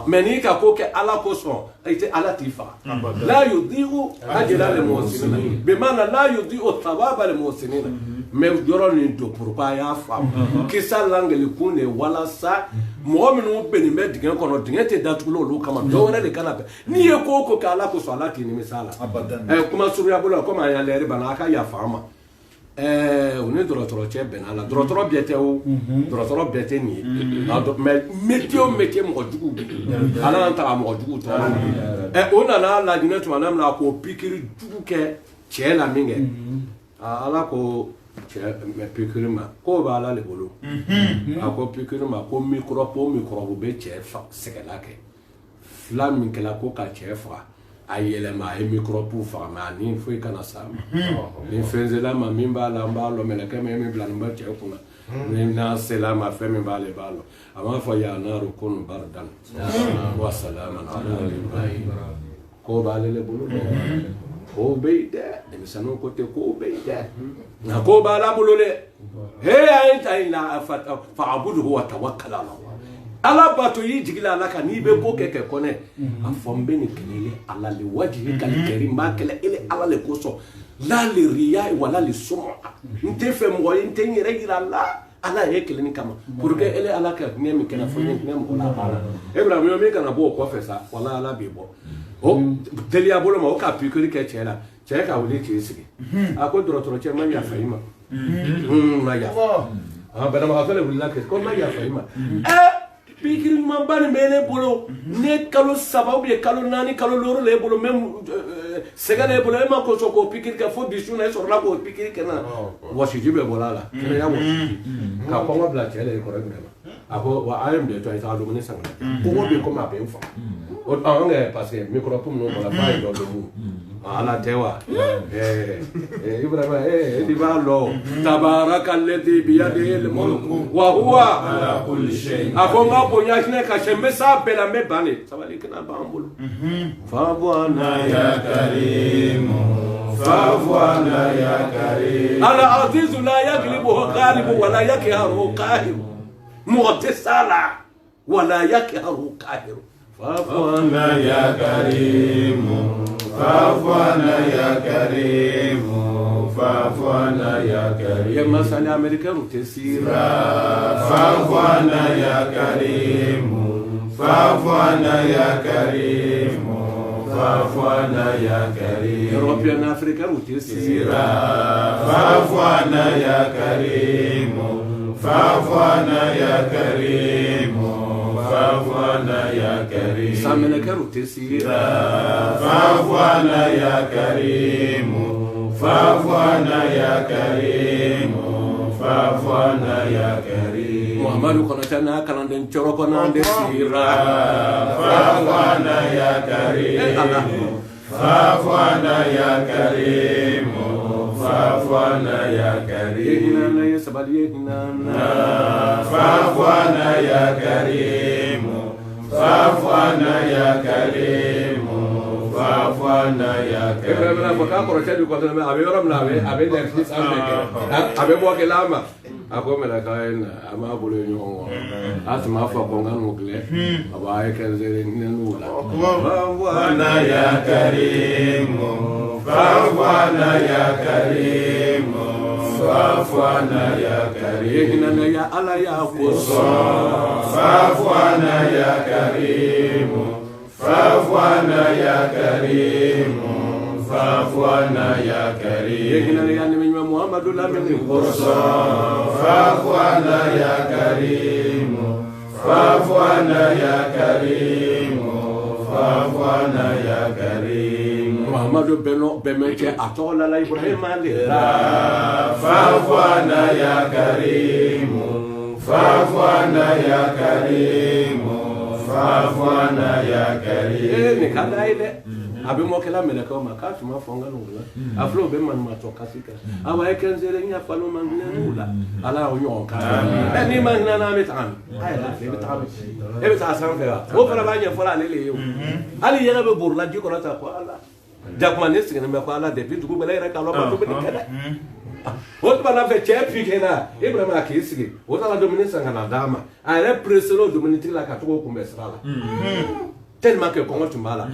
meni ka ko ke ala ko so ite ala tifa la yudiu ajra lil muhsinin be mana la yudiu thawaba lil muhsinin me joro ni do pourquoi ya fa kisa langeli kune wala sa mo minu beni me digen kono digen te datulo lo kama do wala de kana ni e ko ka ala ko so ala ti ni misala kuma suru ya bolo ko ma ya le bana aka ya fama on dorotoro che benala dorotoro biete o dorotoro biete ni métier mo jugu ala anta mo jugu to ona na la dinatu manam na ko pikiri jugu ke che la minge ala ko che me pikiri ma ko ba ala le bolo ko pikiri ma ko micro be che fa sekela ke flam min kala ko ka che fa ayele ma e micro pour faire ma ni foi kana sa ni fenzela ma mimba la mbalo meleke me blan ba che kuna ni na sela ma fe me bale balo ama fa ya na rukun bardan wa salaman ala ibrahim ko bale le bulu ko beide de misano ko te ko beide na ko bala bulu le he ayta ila fa abudu wa tawakkal ala Allah ala bato yi jigila ala ka ni be ko keke kone afombe ni kelele ala le waji kal karim ba kele ele ala le koso la le riya wala le suma nte fe mo nte nyere gira la ala ye kelen kama pour que ele ala ka ne mi kana fo ne mo la bala Ibrahim yo mi kana bo ko fesa wala ala bi bo o delia bolo ma o ka pikiri ke chela cheka wuli ki sigi ako doro che ma ya faima ma ya bana ma akale wuli la ke ko ma ya faima pikiri man bani mele bolo ne kalo sababu ye kalo nani kalo loro le bolo même sega le bolo ma ko so ko pikiri ka fo bisu na so la ko pikiri kana wasi jibe bola la kene ya wasi ka ko ma bla chele ko re ma ako wa ayem de to ita do ne sanga ko be ko ma be fa o ange parce que micro pour no bola fa do do ala tewa Ibrahim di ballo tabaraka alladhi bi yadihi al-mulku wa huwa ala kulli shay akonga bonya kine ka shembe sa bela me bani sabali kana bambulu fa bwana ya karim fa bwana ya karim ala aziz la yaglibu ghalib wa la yakharu qahir mu'tasala wa la yakharu qahir fa bwana ya karim فافوانا يا كريم فافوانا يا كريم يا مسألة أمريكا وتسيرا فافوانا يا كريم فافوانا يا كريم فافوانا يا كريم أوروبيان أفريقيا وتسيرا فافوانا يا كريم فافوانا يا كريم فافوانا يا كريم سامنا كروتسيرا فافوانا يا كريم فافوانا يا كريم فافوانا يا كريم محمد كنتنا كلندن چروكنا دسيرا فافوانا يا كريم فافوانا يا كريم فافوانا يا كريم يا سبالينا فافوانا يا كريم فافوانا يا كريم فافوانا يا كريم ابن بكا قرشدي قدام ابي رملا ابي نفس ابي بوكلام ako mela kain ama bolo nyongo atma fa konga nugle aba ekenze nula fafwana ya karim fafwana ya karim fafwana ya karim nana ya ala ya kuso fafwana ya karim fafwana ya karim fafwana ya karim nana ya ni Muhammadu lamini kuso fafwana ya karim fafwana ya karim fafwana ya karim Muhammadu beno bemeche atola la Ibrahim alira fafwana ya karim fafwana ya karim fafwana ya karim ni kada ile abi mokela meleka o makati mafonga nula aflo be man matoka sika aba ekenzere nya falo man nula ala onyoka ni man na metan ay la fe metan e beta san fe o fara banya fola lele yo ali yega be burla ji ko ta ko ala jakma nesi ne me ko ala de bidu ko bele ra ka lo ba to be kada o to na fe chepi kena Ibrahim akisigi o ta la dominisa ngana dama ale preselo dominiti la ka to ko mesrala tellement que comment tu m'as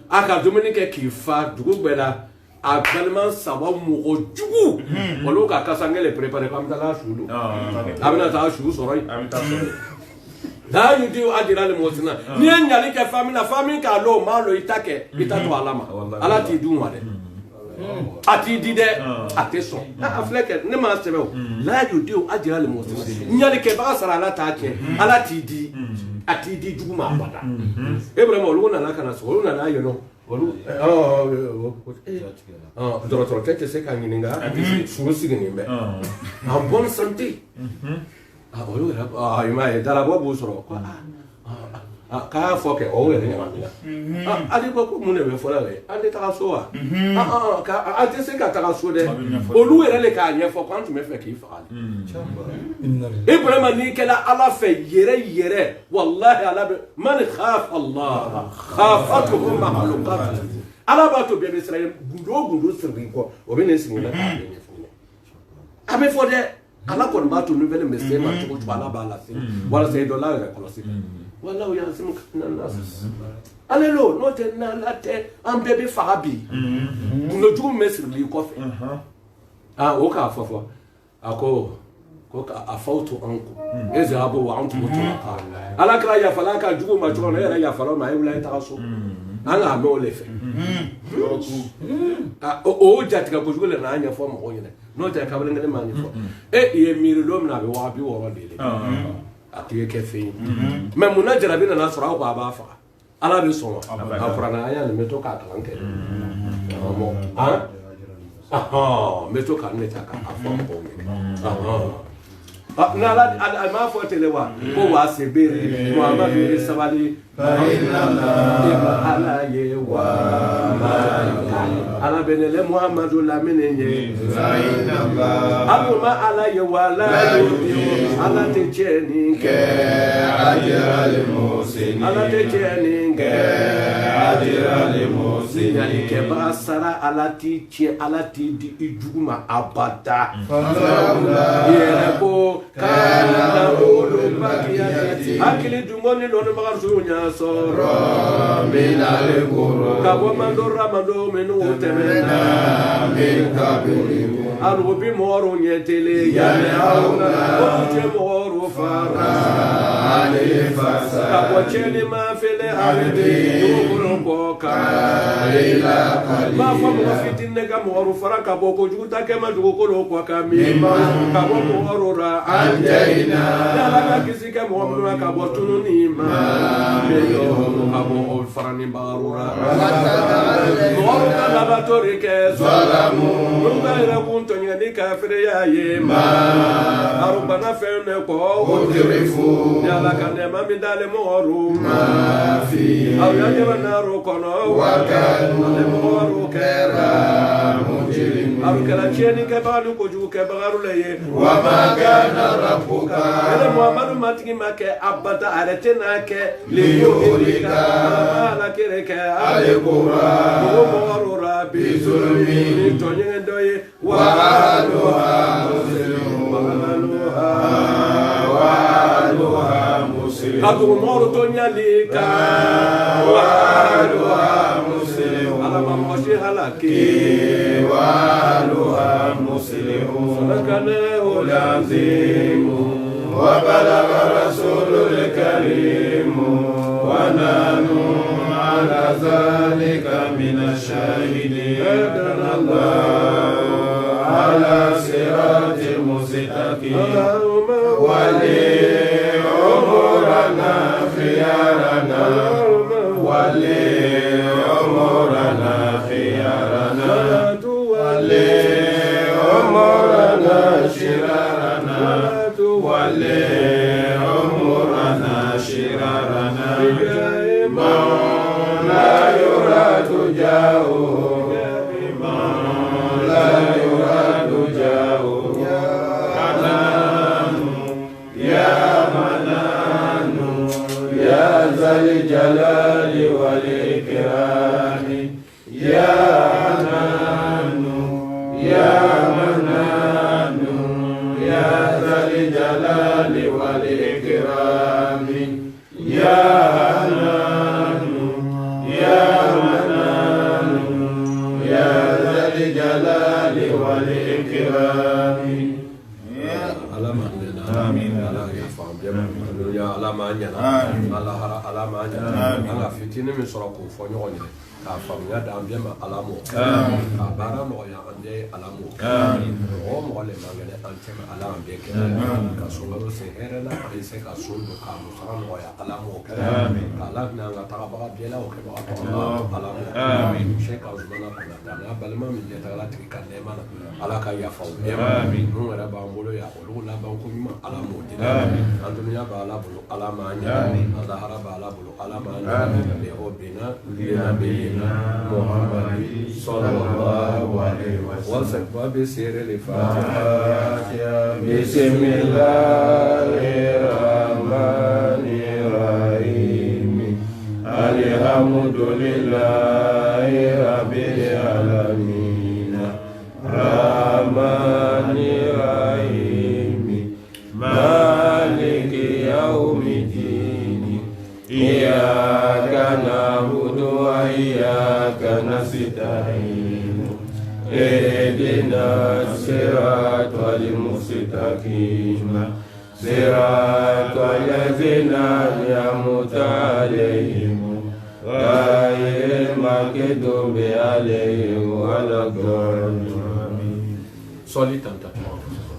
aka Dominique qui fa dugu bela a tellement savoir mo jugu wolo ka kasangele préparer comme ça shulu amina ta shulu soroi da yudi adira le mosina ni nyali ke famille ka lo ma lo itake itatu alama ala ti du wale ati dide ateso afleke ne ma sebe o la yudi adira le mosina nyali ke ba sara ala ta ke ala ti di ati di jugu ma bada Ibrahim olu na kana so olu na yo no olu doro tete se ka nginga suru sigini be en bonne santé olu ima dala bo bu soro ko ka foke o we ne ma adi ko mu ne be fola we adi ta so wa ka adi se ka ta so de olu ere le ka nye fo quand tu me fais ki fa Ibrahim ni kala ala fe yere wallahi ala man khaf Allah khafatuhu mahluqat ala ba to be Israel gundo sirri ko o be ne sin na ka be fo abe fo de ala ko ba to nouvelle message ma to ala ba la sin wala say dollar la ko sin wala ya sim kana nas alelo no te na la te am bebe farabi no ju mesri li ko fe o ka fo ako ko ka afautu anku ezabu wa antum mutlaqa ala kala ya fala ka jugo ma jugo na ya fala ma yula ta so anga me ole fe o jatika ko jugo le na anya fo mo o yele no ta ka bele ngale ma ni fo ye miri lo na be wa bi woro dele atiye ke fe me muna jarabi na sura ko aba fa ala bi so afrana aya ne meto ka kan ke mo meto ka ne ta ka afo ko na la ma fo telewa ko wa se bere Muhammad bi sabali ala ye wa ala benele Muhammad la menenye abu ma ala ye wa la ala te cheni ke ajira le musin ala te cheni ke ajira le musin yani ke basara ala ti che ala ti di ijuma abada yere ko kana ulu bakiyati akili dungoni lono magarzunya soro mina le kuro kabo mando menu temena min kabiri alu bi moro nyetele yani auna oje moro fara ale fasa kabo cheni ma fele arde duguro boka ila ma famu fitine ga moro fara kabo ko juta ke ma dugo ko kwa kami kabo moro ra anjaina la kisika moro kabo tununi ma kabo farani barura moro kala batori ke salamu nunga kunto nyani kafire ya yema arubana fene ko udrifu yala kane mami dale moro ma fi au yaje banaro kono wakan moro kera mujrim arukala cheni ke balu ko ju ke bagarule ye wa ma kana rabbuka ele muhammadu matigi make abata aretena ke liyulika ala kereke ale kura moro rabi zulmi tonyendo ye wa aluha muslim adu moro tonyalika wa aluha muslim ala mamoshi halaki wa aluha muslim sadaqana ulazim wa balagha rasulul karim wa nanu ala zalika minash shahidin ala siratil mustaqim wali umurana khiyarana wali umurana khiyarana wali umurana shirarana wali umurana shirarana ma la yuradu ja'u الجلال والإكرام يا منان يا منان يا ذا الجلال والإكرام يا منان يا منان يا ذا الجلال والإكرام آمين ya alama nyana ala hara alama nyana ala fitini min sɔrɔ k'o fɔ ɲɔgɔn ye k'a faamuya d'an bɛɛ ma ala mɔ k'a baara nɔgɔya an bɛɛ ala mɔ mɔgɔ mɔgɔ le man gɛlɛn an cɛ ala an bɛɛ kɛ ka sunkalo se hɛrɛ la an bɛ se ka sun don k'a musaka nɔgɔya ala mɔ k'ala hinɛ an ka tagabaga bɛɛ la o kɛbaga tɔgɔ ala mɔ sɛ ka zumana kɔnɔ ta n'a balima min ɲɛ tagala tigi ka nɛɛma na ala ka yafa o bɛɛ ma minnu yɛrɛ b'an bolo yan olu laban ko ɲuman ala m'o di an dunuya b'ala bolo ala m'an ɲɛ ala hara b'ala bolo ala m'an ɲɛ o bina nabiyina muhammadi sallallahu alaihi wasallam wa bi sirri fatiha bismillahir rahmanir rahim alhamdulillahi rabbil alamin rahmanir rahim maliki yawmiddin iyyaka na'budu wa iyyaka nasta'in اهدنا الصراط المستقيم صراط الذين أنعمت عليهم غير المغضوب عليهم ولا الضالين. Solide tentatement.